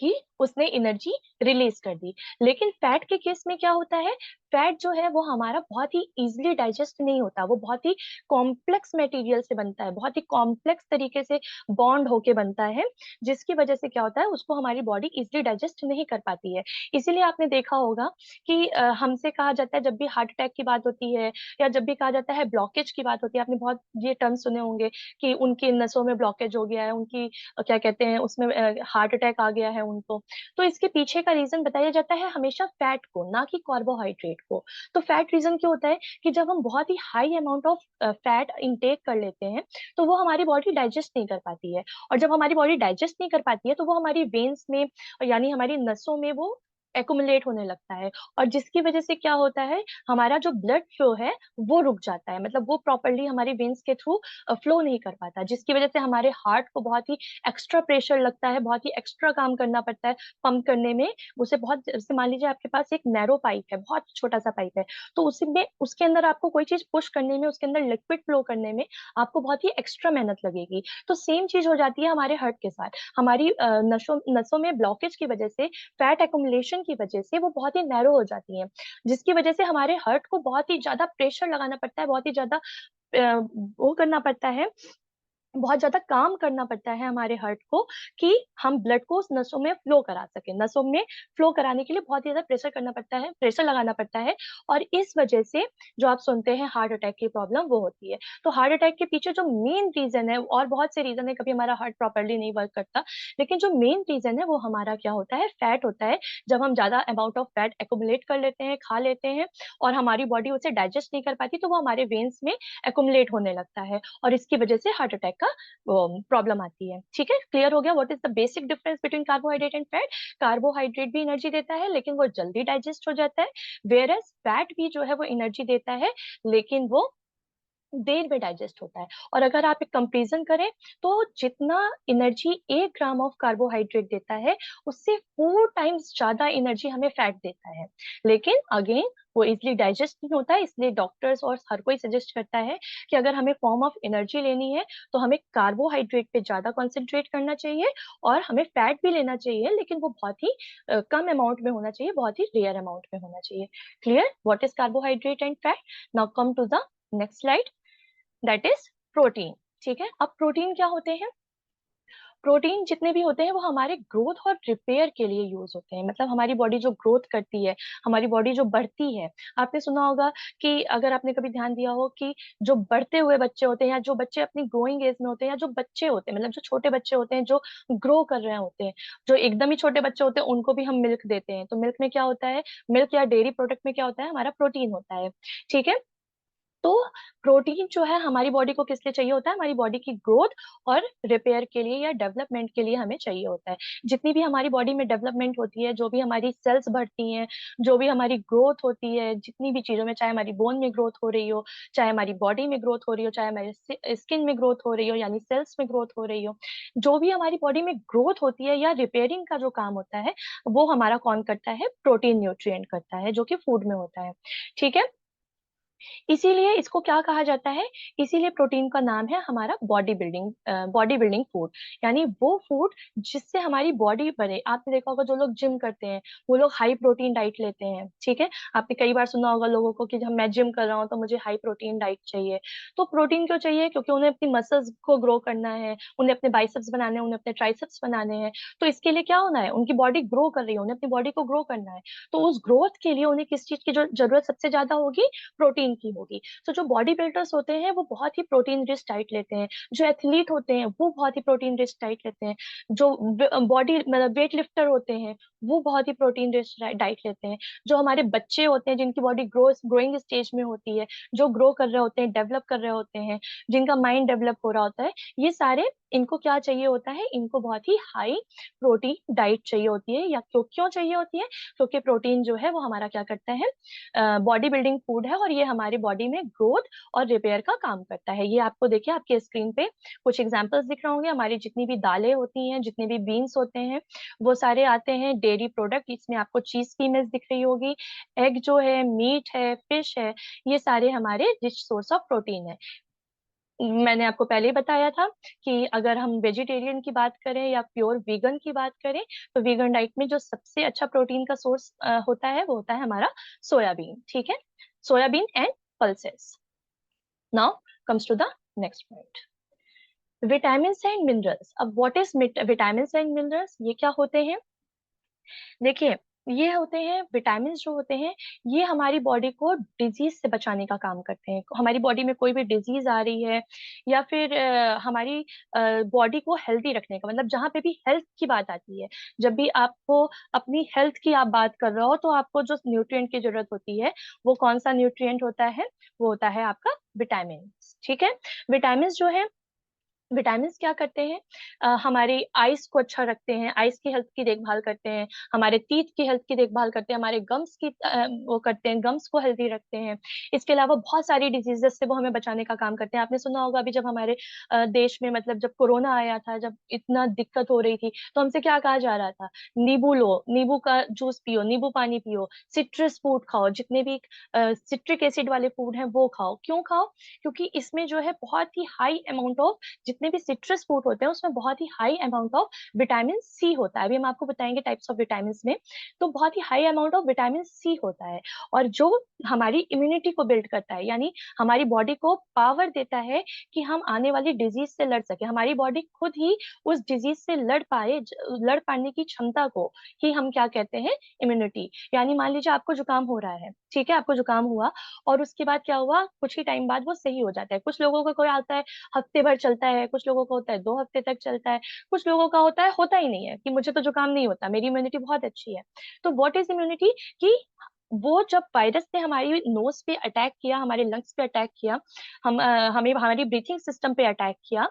कि उसने एनर्जी रिलीज कर दी। लेकिन फैट के केस में क्या होता है, फैट जो है वो हमारा बहुत ही इजिली डाइजेस्ट नहीं होता, वो बहुत ही कॉम्प्लेक्स मटेरियल से बनता है, बहुत ही कॉम्प्लेक्स तरीके से बॉन्ड होके बनता है, जिसकी वजह से क्या होता है, उसको हमारी बॉडी इजिली डाइजेस्ट नहीं कर पाती है। इसीलिए आपने देखा होगा कि हमसे कहा जाता है जब भी हार्ट अटैक की बात होती है, या जब भी कहा जाता है ब्लॉकेज की बात होती है, आपने बहुत ये टर्म सुने होंगे कि उनकी नसों में ब्लॉकेज हो गया है, उनकी क्या कहते हैं उसमें हार्ट अटैक आ गया है उनको, तो इसके पीछे का रीजन बताया जाता है हमेशा फैट को, ना कि कार्बोहाइड्रेट को। तो फैट रीजन क्यों होता है कि जब हम बहुत ही high amount of fat intake कर लेते हैं तो वो हमारी बॉडी डाइजेस्ट नहीं कर पाती है, और जब हमारी बॉडी डाइजेस्ट नहीं कर पाती है तो वो हमारी वेन्स में, यानी हमारी नसों में वो एक्युमुलेट होने लगता है, और जिसकी वजह से क्या होता है, हमारा जो ब्लड फ्लो है वो रुक जाता है, मतलब वो प्रॉपरली हमारी वेन्स के थ्रू फ्लो नहीं कर पाता, जिसकी वजह से हमारे हार्ट को बहुत ही एक्स्ट्रा प्रेशर लगता है, बहुत ही एक्स्ट्रा काम करना पड़ता है पंप करने में। उसे बहुत, जैसे मान लीजिए आपके पास एक नैरो पाइप है, बहुत छोटा सा पाइप है, तो उसमें उसके अंदर आपको कोई चीज पुश करने में, उसके अंदर लिक्विड फ्लो करने में आपको बहुत ही एक्स्ट्रा मेहनत लगेगी। तो सेम चीज हो जाती है हमारे हार्ट के साथ। हमारी नसों नसों में ब्लॉकेज की वजह से, फैट एक्युमुलेशन की वजह से वो बहुत ही नैरो हो जाती है, जिसकी वजह से हमारे हार्ट को बहुत ही ज्यादा प्रेशर लगाना पड़ता है, बहुत ही ज्यादा वो करना पड़ता है, बहुत ज्यादा काम करना पड़ता है हमारे हार्ट को, कि हम ब्लड को उस नसों में फ्लो करा सके। नसों में फ्लो कराने के लिए बहुत ही ज्यादा प्रेशर करना पड़ता है, प्रेशर लगाना पड़ता है, और इस वजह से जो आप सुनते हैं हार्ट अटैक की प्रॉब्लम वो होती है। तो हार्ट अटैक के पीछे जो मेन रीजन है, और बहुत से रीजन है, कभी हमारा हार्ट प्रॉपरली नहीं वर्क करता, लेकिन जो मेन रीजन है वो हमारा क्या होता है, फैट होता है। जब हम ज्यादा अमाउंट ऑफ फैट एक्युमुलेट कर लेते हैं, खा लेते हैं, और हमारी बॉडी उसे डाइजेस्ट नहीं कर पाती, तो वो हमारे वेन्स में एक्युमुलेट होने लगता है, और इसकी वजह से हार्ट अटैक का प्रॉब्लम आती है। ठीक है, क्लियर हो गया what is the basic difference between carbohydrate and fat. Carbohydrate भी एनर्जी देता है, लेकिन वो जल्दी डाइजेस्ट हो जाता है, वेयर एज फैट भी जो है वो एनर्जी देता है, लेकिन वो देर में डाइजेस्ट होता है। और अगर आप एक कंपेरिजन करें, तो जितना एनर्जी 1 ग्राम ऑफ कार्बोहाइड्रेट देता है, उससे 4 टाइम्स ज्यादा एनर्जी हमें फैट देता है। लेकिन अगेन वो इजिली डाइजेस्ट नहीं होता है, इसलिए डॉक्टर्स और हर कोई सजेस्ट करता है कि अगर हमें फॉर्म ऑफ एनर्जी लेनी है, तो हमें कार्बोहाइड्रेट पे ज्यादा कॉन्सेंट्रेट करना चाहिए, और हमें फैट भी लेना चाहिए, लेकिन वो बहुत ही कम अमाउंट में होना चाहिए, बहुत ही रेयर अमाउंट में होना चाहिए। Clear what is carbohydrate and fat. Now come to the next slide, that is protein. ठीक है, अब प्रोटीन क्या होते हैं। प्रोटीन जितने भी होते हैं वो हमारे ग्रोथ और रिपेयर के लिए यूज होते हैं, मतलब हमारी बॉडी जो ग्रोथ करती है, हमारी बॉडी जो बढ़ती है। आपने सुना होगा कि, अगर आपने कभी ध्यान दिया हो कि जो बढ़ते हुए बच्चे होते हैं, या जो बच्चे अपनी ग्रोइंग एज में होते हैं, या जो बच्चे होते हैं, मतलब जो छोटे बच्चे होते हैं जो ग्रो कर रहे होते हैं, जो एकदम ही छोटे बच्चे होते हैं, उनको भी हम मिल्क देते हैं, तो मिल्क में क्या होता है, मिल्क या डेयरी प्रोडक्ट में क्या होता है, हमारा प्रोटीन होता है। ठीक है, तो प्रोटीन जो है हमारी बॉडी को किस लिए चाहिए होता है, हमारी बॉडी की ग्रोथ और रिपेयर के लिए या डेवलपमेंट के लिए हमें चाहिए होता है। जितनी भी हमारी बॉडी में डेवलपमेंट होती है, जो भी हमारी सेल्स बढ़ती हैं, जो भी हमारी ग्रोथ होती है, जितनी भी चीजों में, चाहे हमारी बोन में ग्रोथ हो रही हो, चाहे हमारी बॉडी में ग्रोथ हो रही हो, चाहे हमारे स्किन में ग्रोथ हो रही हो, यानी सेल्स में ग्रोथ हो रही हो, जो भी हमारी बॉडी में ग्रोथ होती है या रिपेयरिंग का जो काम होता है, वो हमारा कौन करता है, प्रोटीन न्यूट्रिएंट करता है, जो कि फूड में होता है। ठीक है, इसीलिए इसको क्या कहा जाता है, इसीलिए प्रोटीन का नाम है हमारा बॉडी बिल्डिंग फूड, यानी वो फूड जिससे हमारी बॉडी बने। आपने देखा होगा जो लोग जिम करते हैं, वो लोग हाई प्रोटीन डाइट लेते हैं। ठीक है, आपने कई बार सुना होगा लोगों को कि जब मैं जिम कर रहा हूँ तो मुझे हाई प्रोटीन डाइट चाहिए। तो प्रोटीन क्यों चाहिए, क्योंकि उन्हें अपनी मसल्स को ग्रो करना है, उन्हें अपने बाइसेप्स बनाने हैं, उन्हें अपने ट्राइसेप्स बनाने हैं। तो इसके लिए क्या होना है, उनकी बॉडी ग्रो कर रही है, उन्हें अपनी बॉडी को ग्रो करना है। तो उस ग्रोथ के लिए उन्हें किस चीज की जो जरूरत सबसे ज्यादा होगी, प्रोटीन की होगी। तो जो बॉडी बिल्डर्स होते हैं वो बहुत ही प्रोटीन रिच डाइट लेते हैं, जो एथलीट होते हैं वो बहुत ही प्रोटीन रिच डाइट लेते हैं, जो बॉडी मतलब वेट लिफ्टर होते हैं वो बहुत ही प्रोटीन रिच डाइट लेते हैं, जो हमारे बच्चे होते हैं जिनकी बॉडी ग्रोइंग स्टेज में होती है, जो ग्रो कर रहे होते हैं, डेवलप कर रहे होते हैं, जिनका माइंड डेवलप हो रहा होता है, ये सारे इनको क्या चाहिए होता है, इनको बहुत ही हाई प्रोटीन डाइट चाहिए होती है। या क्यों क्यों चाहिए होती है, क्योंकि प्रोटीन जो है वो हमारा क्या करता है, बॉडी बिल्डिंग फूड है, और ये हमारी बॉडी में ग्रोथ और रिपेयर का काम करता है। ये आपको देखिए आपके स्क्रीन पे कुछ एग्जांपल्स दिख रहे होंगे, हमारी जितनी भी दालें होती हैं, जितने भी बीन्स होते हैं, वो सारे आते हैं डेयरी प्रोडक्ट। इसमें आपको चीज की इमेज दिख रही होगी, एग जो है, मीट है, फिश है, ये सारे हमारे रिच सोर्स ऑफ प्रोटीन है। मैंने आपको पहले ही बताया था कि अगर हम वेजिटेरियन की बात करें या प्योर वीगन की बात करें, तो वीगन डाइट में जो सबसे अच्छा प्रोटीन का सोर्स होता है वो होता है हमारा सोयाबीन। ठीक है, soyabean and pulses. Now comes to the next point, vitamin and minerals. अब what is vitamin and minerals, ये क्या होते हैं। देखिए, ये होते हैं विटामिन जो होते हैं, ये हमारी बॉडी को डिजीज से बचाने का काम करते हैं। हमारी बॉडी में कोई भी डिजीज आ रही है, या फिर हमारी बॉडी को हेल्दी रखने का, मतलब जहाँ पे भी हेल्थ की बात आती है, जब भी आपको अपनी हेल्थ की आप बात कर रहे हो, तो आपको जो न्यूट्रिएंट की जरूरत होती है, वो कौन सा न्यूट्रिएंट होता है, वो होता है आपका विटामिन। ठीक है, विटामिन जो है विटामिन क्या करते हैं, हमारी आइज को अच्छा रखते हैं, आइज की हेल्थ की देखभाल करते हैं, हमारे टीथ की हेल्थ की देखभाल करते हैं, हमारे गम्स की वो करते हैं, गम्स को हेल्दी रखते हैं। इसके अलावा बहुत सारी डिजीजेस से वो हमें बचाने का काम करते हैं। आपने सुना होगा अभी जब हमारे देश में मतलब जब कोरोना आया था, जब इतना दिक्कत हो रही थी, तो हमसे क्या कहा जा रहा था, नींबू लो, नींबू का जूस पियो, नींबू पानी पियो, सिट्रस फूड खाओ, जितने भी सिट्रिक एसिड वाले फूड हैं वो खाओ। क्यों खाओ? क्योंकि इसमें जो है बहुत ही हाई अमाउंट ऑफ, जितने भी सिट्रस फ्रूट होते हैं उसमें बहुत ही high amount of vitamin C होता है। अभी हम आपको बताएंगे टाइप्स ऑफ विटामिन में। तो बहुत ही high amount of vitamin C होता है, और जो हमारी इम्यूनिटी को बिल्ड करता है, यानी हमारी बॉडी को पावर देता है कि हम आने वाली डिजीज से लड़ सके, हमारी बॉडी खुद ही उस डिजीज से लड़ पाए, लड़ पाने की क्षमता को ही हम क्या कहते हैं, इम्यूनिटी। यानी मान लीजिए आपको जुकाम हो रहा है, ठीक है, आपको जुकाम हुआ और उसके बाद क्या हुआ, कुछ ही टाइम बाद वो सही हो जाता है। कुछ लोगों को कोई आता है हफ्ते भर चलता है, कुछ लोगों को होता है 2 हफ्ते तक चलता है, कुछ लोगों का होता है होता ही नहीं है कि मुझे तो जुकाम नहीं होता, मेरी इम्यूनिटी बहुत अच्छी है। तो व्हाट इज इम्यूनिटी? कि वो जब वायरस ने हमारी नोज पे अटैक किया, हमारे लंग्स पे अटैक किया, हमें हमारी ब्रीथिंग सिस्टम पे अटैक किया,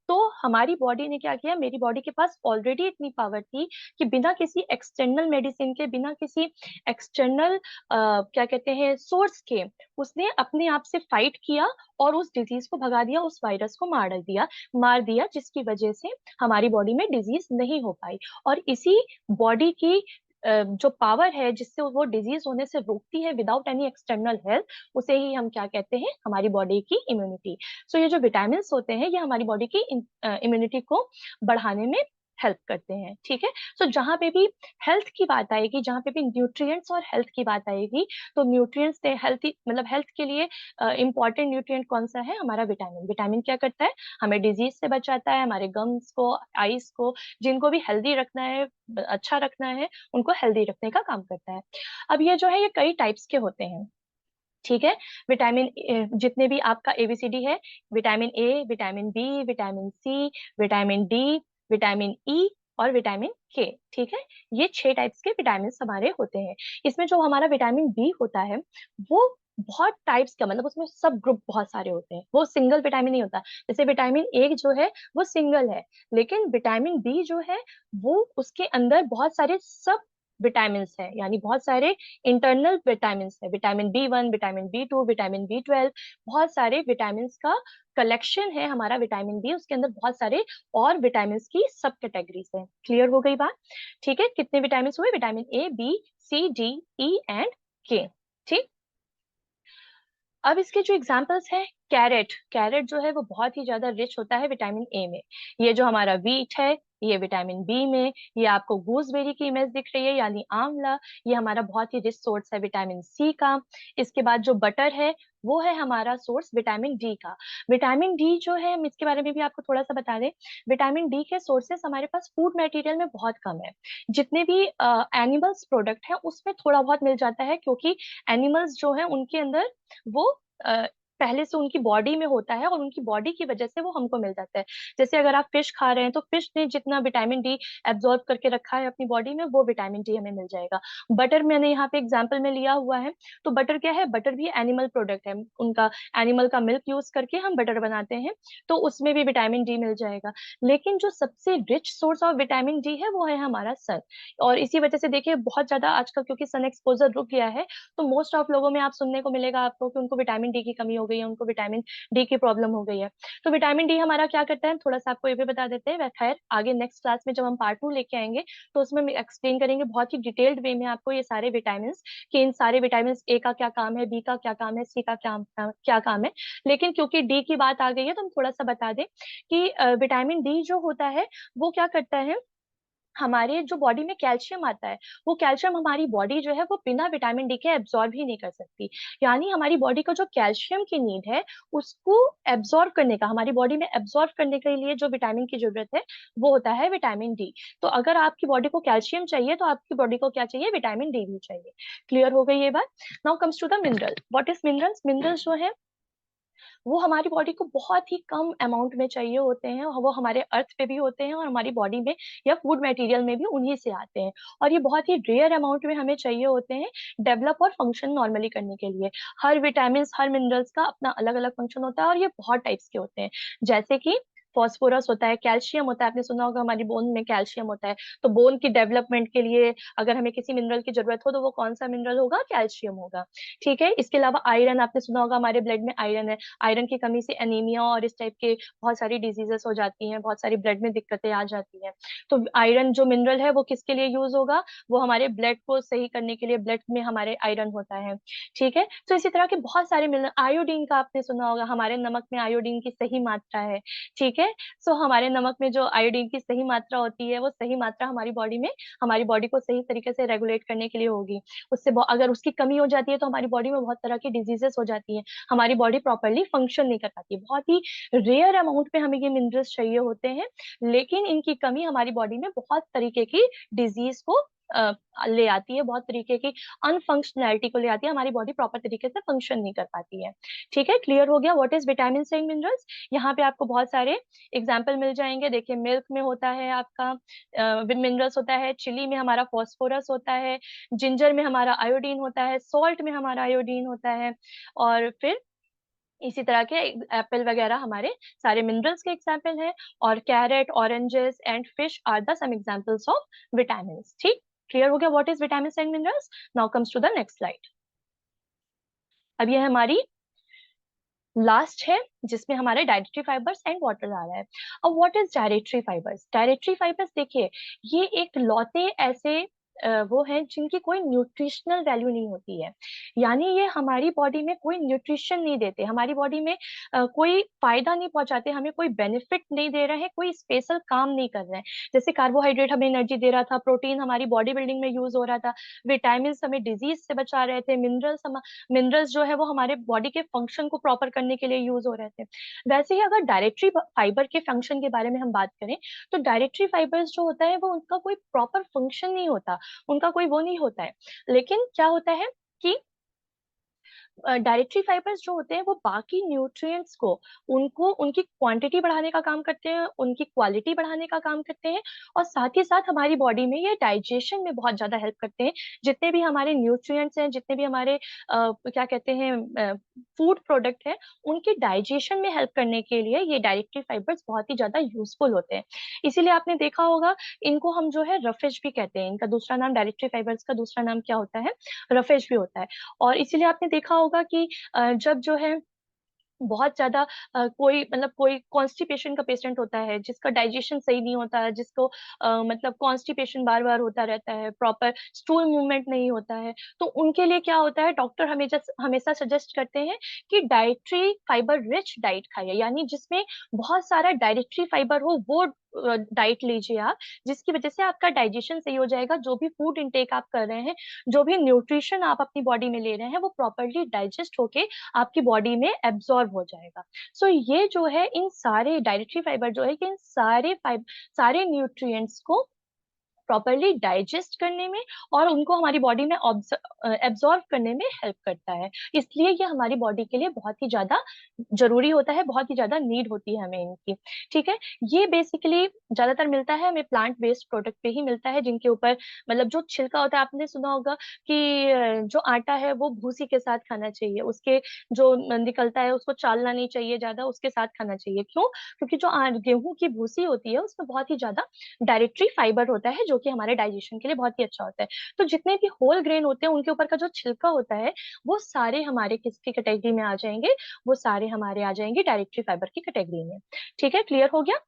तो हमारी बॉडी ने क्या किया, मेरी बॉडी के पास ऑलरेडी इतनी पावर थी कि बिना किसी एक्सटर्नल मेडिसिन के, बिना किसी एक्सटर्नल क्या कहते हैं सोर्स के, उसने अपने आप से फाइट किया और उस डिजीज को भगा दिया, उस वायरस को मार दिया, जिसकी वजह से हमारी बॉडी में डिजीज नहीं हो पाई। और इसी बॉडी की जो पावर है जिससे वो डिजीज होने से रोकती है विदाउट एनी एक्सटर्नल हेल्प, उसे ही हम क्या कहते हैं, हमारी बॉडी की इम्यूनिटी। सो ये जो विटामिन होते हैं ये हमारी बॉडी की इम्यूनिटी को बढ़ाने में हेल्प करते हैं, ठीक है। सो जहां पे भी हेल्थ की बात आएगी, जहां पे भी न्यूट्रिएंट्स और हेल्थ की बात आएगी, तो न्यूट्रिएंट्स से हेल्थ मतलब हेल्थ के लिए इंपॉर्टेंट न्यूट्रिएंट कौन सा है, हमारा विटामिन। विटामिन क्या करता है, हमें डिजीज से बचाता है, हमारे गम्स को, आईज को, जिनको भी हेल्दी रखना है, अच्छा रखना है, उनको हेल्दी रखने का काम करता है। अब ये जो है ये कई टाइप्स के होते हैं, ठीक है। विटामिन जितने भी आपका एबीसीडी है, vitamin A, vitamin B, vitamin C, vitamin D, vitamin E और विटामिन के, ठीक है। ये 6 टाइप्स के विटामिन हमारे होते हैं। इसमें जो हमारा विटामिन बी होता है वो बहुत टाइप्स का, मतलब उसमें सब ग्रुप बहुत सारे होते हैं, वो सिंगल विटामिन नहीं होता। जैसे विटामिन ए जो है वो सिंगल है, लेकिन विटामिन बी जो है वो उसके अंदर बहुत सारे सब विटामिन है, यानी बहुत सारे इंटरनल विटामिन है, vitamin B1, vitamin B2, vitamin B12, बहुत सारे विटामिन का कलेक्शन है हमारा विटामिन बी, उसके अंदर बहुत सारे और विटामिन की सब कैटेगरीज है। क्लियर हो गई बात? ठीक है, कितने विटामिन हुए, vitamin A, B, C, D, E and के, ठीक। अब इसके जो एग्जाम्पल्स हैं, कैरेट, कैरेट जो है वो बहुत ही ज्यादा रिच होता है विटामिन ए में। ये जो हमारा वीट है ये विटामिन बी में, ये आपको गूसबेरी की इमेज दिख रही है यानी आंवला, ये हमारा बहुत ही रिच सोर्स है विटामिन सी का। इसके बाद जो बटर है वो है हमारा सोर्स विटामिन डी का। विटामिन डी जो है, हम इसके बारे में भी आपको थोड़ा सा बता दें, विटामिन डी के सोर्सेस हमारे पास फूड मटेरियल में बहुत कम है। जितने भी एनिमल्स प्रोडक्ट है उसमें थोड़ा बहुत मिल जाता है, क्योंकि एनिमल्स जो है उनके अंदर वो अ, पहले से उनकी बॉडी में होता है और उनकी बॉडी की वजह से वो हमको मिल जाता है। जैसे अगर आप फिश खा रहे हैं तो फिश ने जितना विटामिन डी एब्जॉर्ब करके रखा है अपनी बॉडी में, वो विटामिन डी हमें मिल जाएगा। बटर मैंने यहाँ पे एग्जांपल में लिया हुआ है, तो बटर क्या है, बटर भी एनिमल प्रोडक्ट है, उनका एनिमल का मिल्क यूज करके हम बटर बनाते हैं, तो उसमें भी विटामिन डी मिल जाएगा। लेकिन जो सबसे rich source of vitamin D है वो है हमारा सन। और इसी वजह से देखिए बहुत ज्यादा आजकल क्योंकि सन एक्सपोजर रुक गया है, तो मोस्ट ऑफ लोगों में आप सुनने को मिलेगा आपको कि उनको विटामिन डी की कमी हो गई है, उनको विटामिन डी की प्रॉब्लम हो गई है। तो विटामिन डी हमारा क्या करता है, थोड़ा सा आपको ये भी बता देते हैं, वह खैर आगे नेक्स्ट क्लास में जब हम पार्ट 2 लेके आएंगे तो उसमें हम एक्सप्लेन करेंगे बहुत ही डिटेल्ड वे में आपको ये सारे विटामिन, कि इन सारे विटामिन ए का क्या काम है, बी का क्या काम है, सी का क्या काम है। लेकिन क्योंकि डी की बात आ गई है तो हम थोड़ा सा बता दें कि विटामिन डी जो होता है वो क्या करता है, हमारे जो बॉडी में कैल्शियम आता है, वो कैल्शियम हमारी बॉडी जो है वो बिना विटामिन डी के एब्जॉर्ब ही नहीं कर सकती। यानी हमारी बॉडी को जो कैल्शियम की नीड है उसको एब्जॉर्ब करने का, हमारी बॉडी में एब्जॉर्ब करने के लिए जो विटामिन की जरूरत है वो होता है विटामिन डी। तो अगर आपकी बॉडी को कैल्शियम चाहिए तो आपकी बॉडी को क्या चाहिए, विटामिन डी भी चाहिए। क्लियर हो गई ये बात? Now comes to the mineral. What is minerals? Minerals जो है वो हमारी बॉडी को बहुत ही कम अमाउंट में चाहिए होते हैं, वो हमारे अर्थ पे भी होते हैं और हमारी बॉडी में या फूड मटेरियल में भी उन्हीं से आते हैं। और ये बहुत ही रेयर अमाउंट में हमें चाहिए होते हैं डेवलप और फंक्शन नॉर्मली करने के लिए। हर विटामिन, हर मिनरल्स का अपना अलग अलग फंक्शन होता है और ये बहुत टाइप्स के होते हैं। जैसे कि फॉस्फोरस होता है, कैल्शियम होता है, आपने सुना होगा हमारी बोन में कैल्शियम होता है, तो बोन की डेवलपमेंट के लिए अगर हमें किसी मिनरल की जरूरत हो तो वो कौन सा मिनरल होगा, कैल्शियम होगा। ठीक है, इसके अलावा आयरन, आपने सुना होगा हमारे ब्लड में आयरन है, आयरन की कमी से एनीमिया और इस टाइप के बहुत सारी डिजीजेस हो जाती हैं, बहुत सारी ब्लड में दिक्कतें आ जाती हैं। तो आयरन जो मिनरल है वो किसके लिए यूज होगा, वो हमारे ब्लड को सही करने के लिए, ब्लड में हमारे आयरन होता है। ठीक है, तो इसी तरह के बहुत सारे मिनरल, आयोडीन का आपने सुना होगा, हमारे नमक में आयोडीन की सही मात्रा है। ठीक है, सो हमारे नमक में जो आयोडीन की सही मात्रा होती है वो सही मात्रा हमारी बॉडी में, हमारी बॉडी को सही तरीके से रेगुलेट करने के लिए होगी। उससे अगर उसकी कमी हो जाती है तो हमारी बॉडी में बहुत तरह की डिजीजेस हो जाती हैं, हमारी बॉडी प्रॉपरली फंक्शन नहीं कर पाती। बहुत ही रेयर अमाउंट में हमें ये मिनरल्स चाहिए होते हैं, लेकिन इनकी कमी हमारी बॉडी में बहुत तरीके की डिजीज को अ, ले आती है, बहुत तरीके की अनफंक्शनैलिटी को ले आती है, हमारी बॉडी प्रॉपर तरीके से फंक्शन नहीं कर पाती है। ठीक है, क्लियर हो गया what is vitamin and minerals. यहाँ पे आपको बहुत सारे एग्जाम्पल मिल जाएंगे। देखिए, मिल्क में होता है आपका मिनरल्स होता है, चिली में हमारा फॉस्फोरस होता है, जिंजर में हमारा आयोडीन होता है, सॉल्ट में हमारा आयोडीन होता है, और फिर इसी तरह के एप्पल वगैरह हमारे सारे मिनरल्स के एग्जाम्पल हैं। और carrot, oranges and fish are the some examples of vitamin. ठीक, क्लियर हो गया what is vitamin and minerals. Now comes to the next slide. अब ये हमारी लास्ट है जिसमें हमारे डायरेटरी फाइबर्स एंड वाटर आ रहा है। अब what is dietary fibres, dietary fibres देखिए, ये एक लौते ऐसे वो हैं जिनकी कोई न्यूट्रिशनल वैल्यू नहीं होती है, यानी ये हमारी बॉडी में कोई न्यूट्रिशन नहीं देते, हमारी बॉडी में कोई फायदा नहीं पहुंचाते, हमें कोई बेनिफिट नहीं दे रहे हैं, कोई स्पेशल काम नहीं कर रहे हैं। जैसे कार्बोहाइड्रेट हमें एनर्जी दे रहा था, प्रोटीन हमारी बॉडी बिल्डिंग में यूज हो रहा था, विटामिन हमें डिजीज से बचा रहे थे, मिनरल्स जो है वो हमारे बॉडी के फंक्शन को प्रॉपर करने के लिए यूज हो रहे थे। वैसे ही अगर डायरेक्टरी फाइबर के फंक्शन के बारे में हम बात करें, तो डायरेक्टरी फाइबर्स जो होता है वो उनका कोई प्रॉपर फंक्शन नहीं होता, उनका कोई वो नहीं होता है। लेकिन क्या होता है कि डायरेक्टरी फाइबर्स जो होते हैं वो बाकी न्यूट्रिएंट्स को, उनको उनकी क्वांटिटी बढ़ाने का काम करते हैं, उनकी क्वालिटी बढ़ाने का काम करते हैं, और साथ ही साथ हमारी बॉडी में ये डाइजेशन में बहुत ज्यादा हेल्प करते हैं। जितने भी हमारे न्यूट्रिएंट्स हैं, जितने भी हमारे क्या कहते हैं फूड प्रोडक्ट है, उनके डाइजेशन में हेल्प करने के लिए ये डायरेक्टरी फाइबर्स बहुत ही ज्यादा यूजफुल होते हैं। इसीलिए आपने देखा होगा, इनको हम जो है रफेज भी कहते हैं, इनका दूसरा नाम, डायरेक्टरी फाइबर्स का दूसरा नाम क्या होता है, रफेज भी होता है। और इसीलिए आपने देखा होगा कि जब जो है बहुत ज्यादा कोई मतलब कोई कॉन्स्टिपेशन का पेशेंट होता है, जिसका डाइजेशन सही नहीं होता है, जिसको मतलब कॉन्स्टिपेशन बार बार होता रहता है, प्रॉपर स्टूल मूवमेंट नहीं होता है, तो उनके लिए क्या होता है, डॉक्टर हमेशा सजेस्ट करते हैं कि डाइटरी फाइबर रिच डाइट खाइए, यानी जिसमें बहुत सारा डाइटरी फाइबर हो, वो डाइट लीजिए आप, जिसकी वजह से आपका डाइजेशन सही हो जाएगा, जो भी फूड इनटेक आप कर रहे हैं, जो भी न्यूट्रिशन आप अपनी बॉडी में ले रहे हैं, वो प्रॉपरली डाइजेस्ट होके आपकी बॉडी में एब्जॉर्ब हो जाएगा। सो ये जो है, इन सारे डाइटरी फाइबर जो है कि इन सारे न्यूट्रिएंट्स को प्रॉपरली डाइजेस्ट करने में और उनको हमारी बॉडी में एब्जॉर्ब करने में हेल्प करता है। इसलिए ये हमारी बॉडी के लिए बहुत ही ज्यादा जरूरी होता है, बहुत ही ज्यादा नीड होती है हमें इनकी। ठीक है, ये बेसिकली ज्यादातर मिलता है हमें प्लांट बेस्ड प्रोडक्ट पे ही मिलता है, जिनके ऊपर मतलब जो छिलका होता है, आपने सुना होगा कि जो आटा है वो भूसी के साथ खाना चाहिए, उसके जो निकलता है उसको चालना नहीं चाहिए ज्यादा, उसके साथ खाना चाहिए। क्यों? क्योंकि जो गेहूं की भूसी होती है उसमें बहुत ही ज्यादा डायरेक्टरी फाइबर होता है, जो कि हमारे डाइजेशन के लिए बहुत ही अच्छा होता है। तो जितने भी होल ग्रेन होते हैं उनके ऊपर का जो छिलका होता है, वो सारे हमारे किसकी कैटेगरी में आ जाएंगे, वो सारे हमारे आ जाएंगे डायरेक्टरी फाइबर की कैटेगरी में। ठीक है, क्लियर हो गया।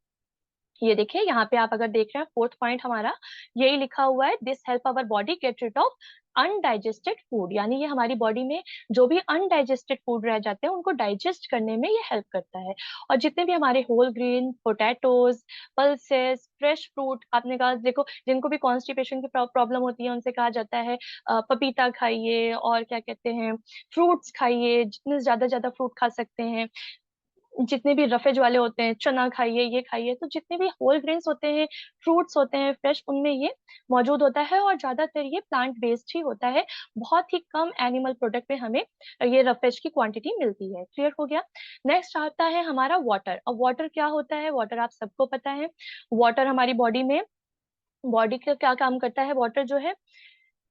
ये देखिए, यहाँ पे आप अगर देख रहे हैं, फोर्थ पॉइंट हमारा यही लिखा हुआ है, this help our body get rid of undigested food, यानी ये हमारी बॉडी में जो भी अनडाइजेस्टेड फूड रह जाते हैं उनको डाइजेस्ट करने में ये हेल्प करता है। और जितने भी हमारे whole grain, potatoes, pulses, fresh fruit, आपने कहा देखो, जिनको भी कॉन्स्टिपेशन की प्रॉब्लम होती है उनसे कहा जाता है पपीता खाइए, और क्या कहते हैं, फ्रूट्स खाइए, जितने ज्यादा ज्यादा फ्रूट खा सकते हैं, जितने भी रफेज वाले होते हैं, चना खाइए, ये खाइए। तो जितने भी होल ग्रेन्स होते हैं, फ्रूट्स होते हैं फ्रेश, उनमें ये मौजूद होता है, और ज्यादातर ये प्लांट बेस्ड ही होता है। बहुत ही कम एनिमल प्रोडक्ट में हमें ये रफेज की क्वांटिटी मिलती है। क्लियर हो गया। नेक्स्ट आता है हमारा वाटर। अब वाटर क्या होता है, वाटर आप सबको पता है। वाटर हमारी बॉडी में, बॉडी का क्या काम करता है वाटर जो है,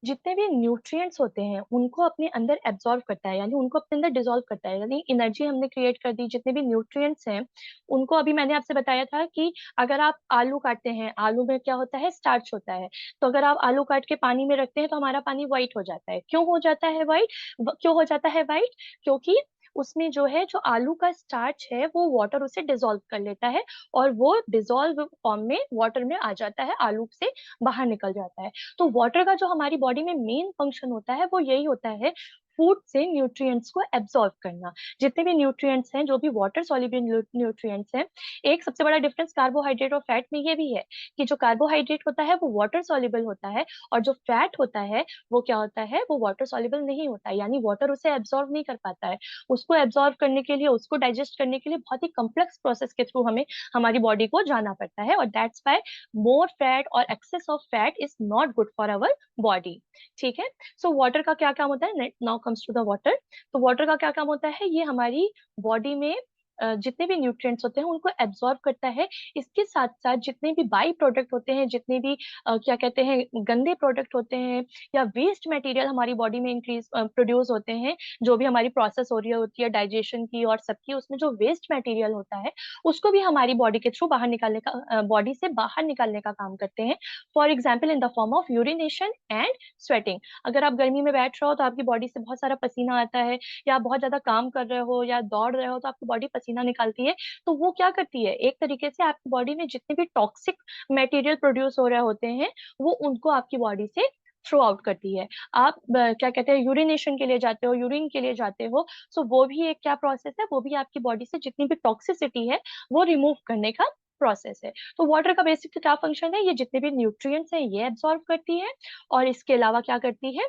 जितने भी न्यूट्रिएंट्स होते हैं उनको अपने अंदर एब्जॉर्ब करता है, यानी उनको अपने अंदर डिसॉल्व करता है, यानी एनर्जी हमने क्रिएट कर दी। जितने भी न्यूट्रिएंट्स हैं उनको, अभी मैंने आपसे बताया था कि अगर आप आलू काटते हैं, आलू में क्या होता है, स्टार्च होता है। तो अगर आप आलू काट के पानी में रखते हैं तो हमारा पानी व्हाइट हो जाता है। क्यों हो जाता है व्हाइट? क्यों हो जाता है व्हाइट? क्योंकि उसमें जो है, जो आलू का स्टार्च है वो वाटर उसे डिसॉल्व कर लेता है, और वो डिसॉल्व फॉर्म में वाटर में आ जाता है, आलू से बाहर निकल जाता है। तो वाटर का जो हमारी बॉडी में मेन फंक्शन होता है वो यही होता है, फूड से न्यूट्रिएंट्स को एब्सॉर्ब करना। जितने भी न्यूट्रिएंट्स हैं, जो भी वाटर सॉल्युबल न्यूट्रिएंट्स हैं, एक सबसे बड़ा डिफरेंस कार्बोहाइड्रेट और फैट में ये भी है कि जो कार्बोहाइड्रेट होता है वो वाटर सॉल्युबल होता है, और जो फैट होता है वो क्या होता है, वो वाटर सॉल्युबल नहीं होता है, यानी वाटर उसे एब्सॉर्ब नहीं कर पाता है। उसको एब्सॉर्ब करने के लिए, उसको डाइजेस्ट करने के लिए बहुत ही कम्प्लेक्स प्रोसेस के थ्रू हमें हमारी बॉडी को जाना पड़ता है, और दैट्स वाई मोर फैट और excess of fat is not good for our body. ठीक है। सो वाटर का क्या काम होता है? Now comes to the water. तो वाटर का क्या काम होता है? ये हमारी बॉडी में जितने भी न्यूट्रिएंट्स होते हैं उनको एब्सॉर्ब करता है। इसके साथ साथ जितने भी बाई प्रोडक्ट होते हैं, जितने भी क्या कहते हैं, गंदे प्रोडक्ट होते हैं, या वेस्ट मटेरियल हमारी बॉडी में इंक्रीज प्रोड्यूस होते हैं, जो भी हमारी प्रोसेस हो रही होती है डाइजेशन की और सबकी, उसमें जो वेस्ट मटेरियल होता है उसको भी हमारी बॉडी के थ्रू बाहर निकालने का, बॉडी से बाहर निकालने का काम करते हैं। For example in the form of urination and sweating. अगर आप गर्मी में बैठ रहे हो तो आपकी बॉडी से बहुत सारा पसीना आता है, या आप बहुत ज्यादा काम कर रहे हो या दौड़ रहे हो तो आपकी बॉडी पसीना निकालती है। तो वो क्या करती है, एक तरीके से आपकी बॉडी में जितने भी टॉक्सिक मटेरियल प्रोड्यूस हो रहे होते हैं वो उनको आपकी बॉडी से थ्रो आउट करती है। आप क्या कहते हैं, यूरिनेशन के लिए जाते हो, यूरिन के लिए जाते हो, सो वो भी एक क्या प्रोसेस है, वो भी आपकी बॉडी से जितनी भी टॉक्सिसिटी है वो रिमूव करने का प्रोसेस है। तो वाटर का बेसिक क्या फंक्शन है, ये जितने भी न्यूट्रिएंट्स हैं ये एब्सॉर्ब करती है, और इसके अलावा क्या करती है,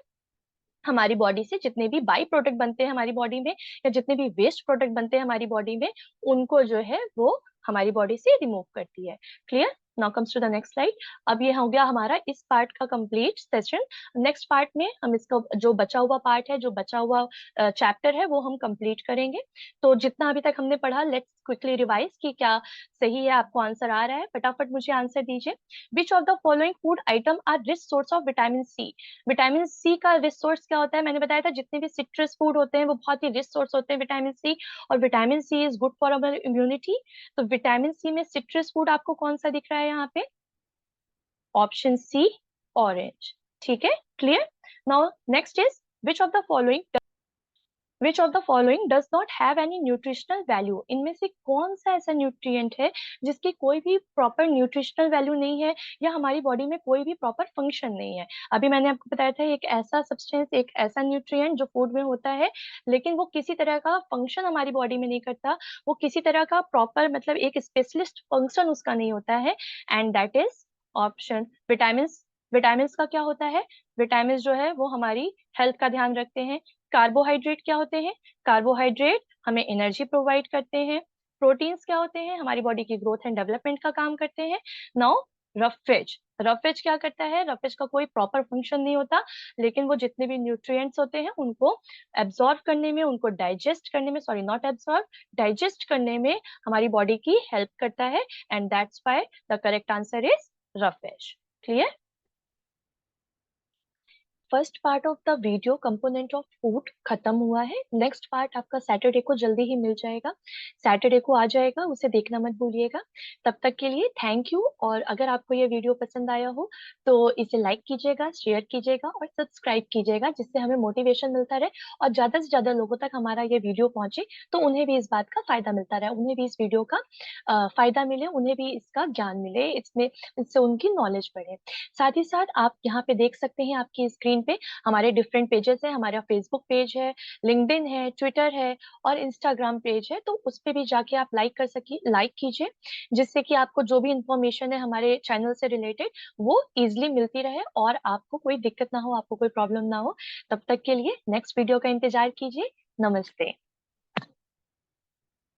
हमारी बॉडी से जितने भी बाई प्रोडक्ट बनते हैं हमारी बॉडी में, या जितने भी वेस्ट प्रोडक्ट बनते हैं हमारी बॉडी में, उनको जो है वो हमारी बॉडी से रिमूव करती है। Clear? Now comes to the next slide. अब ये हो गया हमारा इस पार्ट का कंप्लीट सेशन। नेक्स्ट पार्ट में हम इसका जो बचा हुआ पार्ट है, जो बचा हुआ चैप्टर है, वो हम कंप्लीट करेंगे। तो जितना अभी तक हमने पढ़ा, लेट्स क्विकली रिवाइज कि क्या सही है, आपको आंसर आ रहा है, फटाफट मुझे आंसर दीजिए। Which of the following food item are rich source of vitamin C? Vitamin C का रिच सोर्स क्या होता है? मैंने बताया था जितने भी सिट्रस फूड होते हैं वो बहुत ही रिच सोर्स होते हैं विटामिन सी, और vitamin C is good for our immunity. तो विटामिन सी में सिट्रस फूड आपको कौन सा दिख रहा है यहाँ पे? Option C, orange. ठीक है, clear? Now next is which of the following which of the following does not have any nutritional value? इनमें से कौन सा ऐसा न्यूट्रिएंट है जिसकी कोई भी प्रॉपर न्यूट्रिशनल वैल्यू नहीं है, या हमारी बॉडी में कोई भी प्रॉपर फंक्शन नहीं है? अभी मैंने आपको बताया था एक ऐसा सब्सटेंस, एक ऐसा न्यूट्रिएंट जो फूड में होता है, लेकिन वो किसी तरह का फंक्शन हमारी बॉडी में नहीं करता, वो किसी तरह का प्रॉपर, मतलब एक स्पेशलिस्ट फंक्शन उसका नहीं होता है, and that is option vitamin. Vitamin का क्या होता है? विटामिन जो है वो हमारी हेल्थ का ध्यान रखते हैं। कार्बोहाइड्रेट क्या होते हैं? कार्बोहाइड्रेट हमें एनर्जी प्रोवाइड करते हैं। प्रोटीन्स क्या होते हैं? हमारी बॉडी की ग्रोथ एंड डेवलपमेंट का काम करते हैं। नाउ रफेज, रफेज क्या करता है? रफेज का कोई प्रॉपर फंक्शन नहीं होता, लेकिन वो जितने भी न्यूट्रिएंट्स होते हैं उनको एब्सॉर्ब करने में, उनको डाइजेस्ट करने में, सॉरी नॉट एब्सॉर्ब, डाइजेस्ट करने में हमारी बॉडी की हेल्प करता है, and that's why the correct answer is roughage. Clear? First part of the video component of food खत्म हुआ है। नेक्स्ट पार्ट आपका सैटरडे को जल्दी ही मिल जाएगा, सैटरडे को आ जाएगा, उसे देखना मत भूलिएगा। तब तक के लिए थैंक यू, और अगर आपको ये वीडियो पसंद आया हो तो इसे लाइक कीजिएगा, शेयर कीजिएगा और सब्सक्राइब कीजिएगा, जिससे हमें मोटिवेशन मिलता रहे और ज्यादा से ज्यादा लोगों तक हमारा ये वीडियो पहुंचे, तो उन्हें भी इस बात का फायदा मिलता रहे, उन्हें भी इस वीडियो का फायदा मिले, उन्हें भी इसका ज्ञान मिले, इसमें इससे उनकी नॉलेज बढ़े। साथ ही साथ आप यहाँ पे देख सकते हैं आपकी स्क्रीन पे हमारे डिफरेंट पेजेस है, हमारा फेसबुक पेज है, लिंक्डइन है, ट्विटर है और इंस्टाग्राम पेज है। तो उस पे भी जाके आप लाइक कीजिए, जिससे कि आपको जो भी इंफॉर्मेशन है हमारे चैनल से रिलेटेड वो इजिली मिलती रहे और आपको कोई दिक्कत ना हो, आपको कोई प्रॉब्लम ना हो। तब तक के लिए नेक्स्ट वीडियो का इंतजार कीजिए। नमस्ते।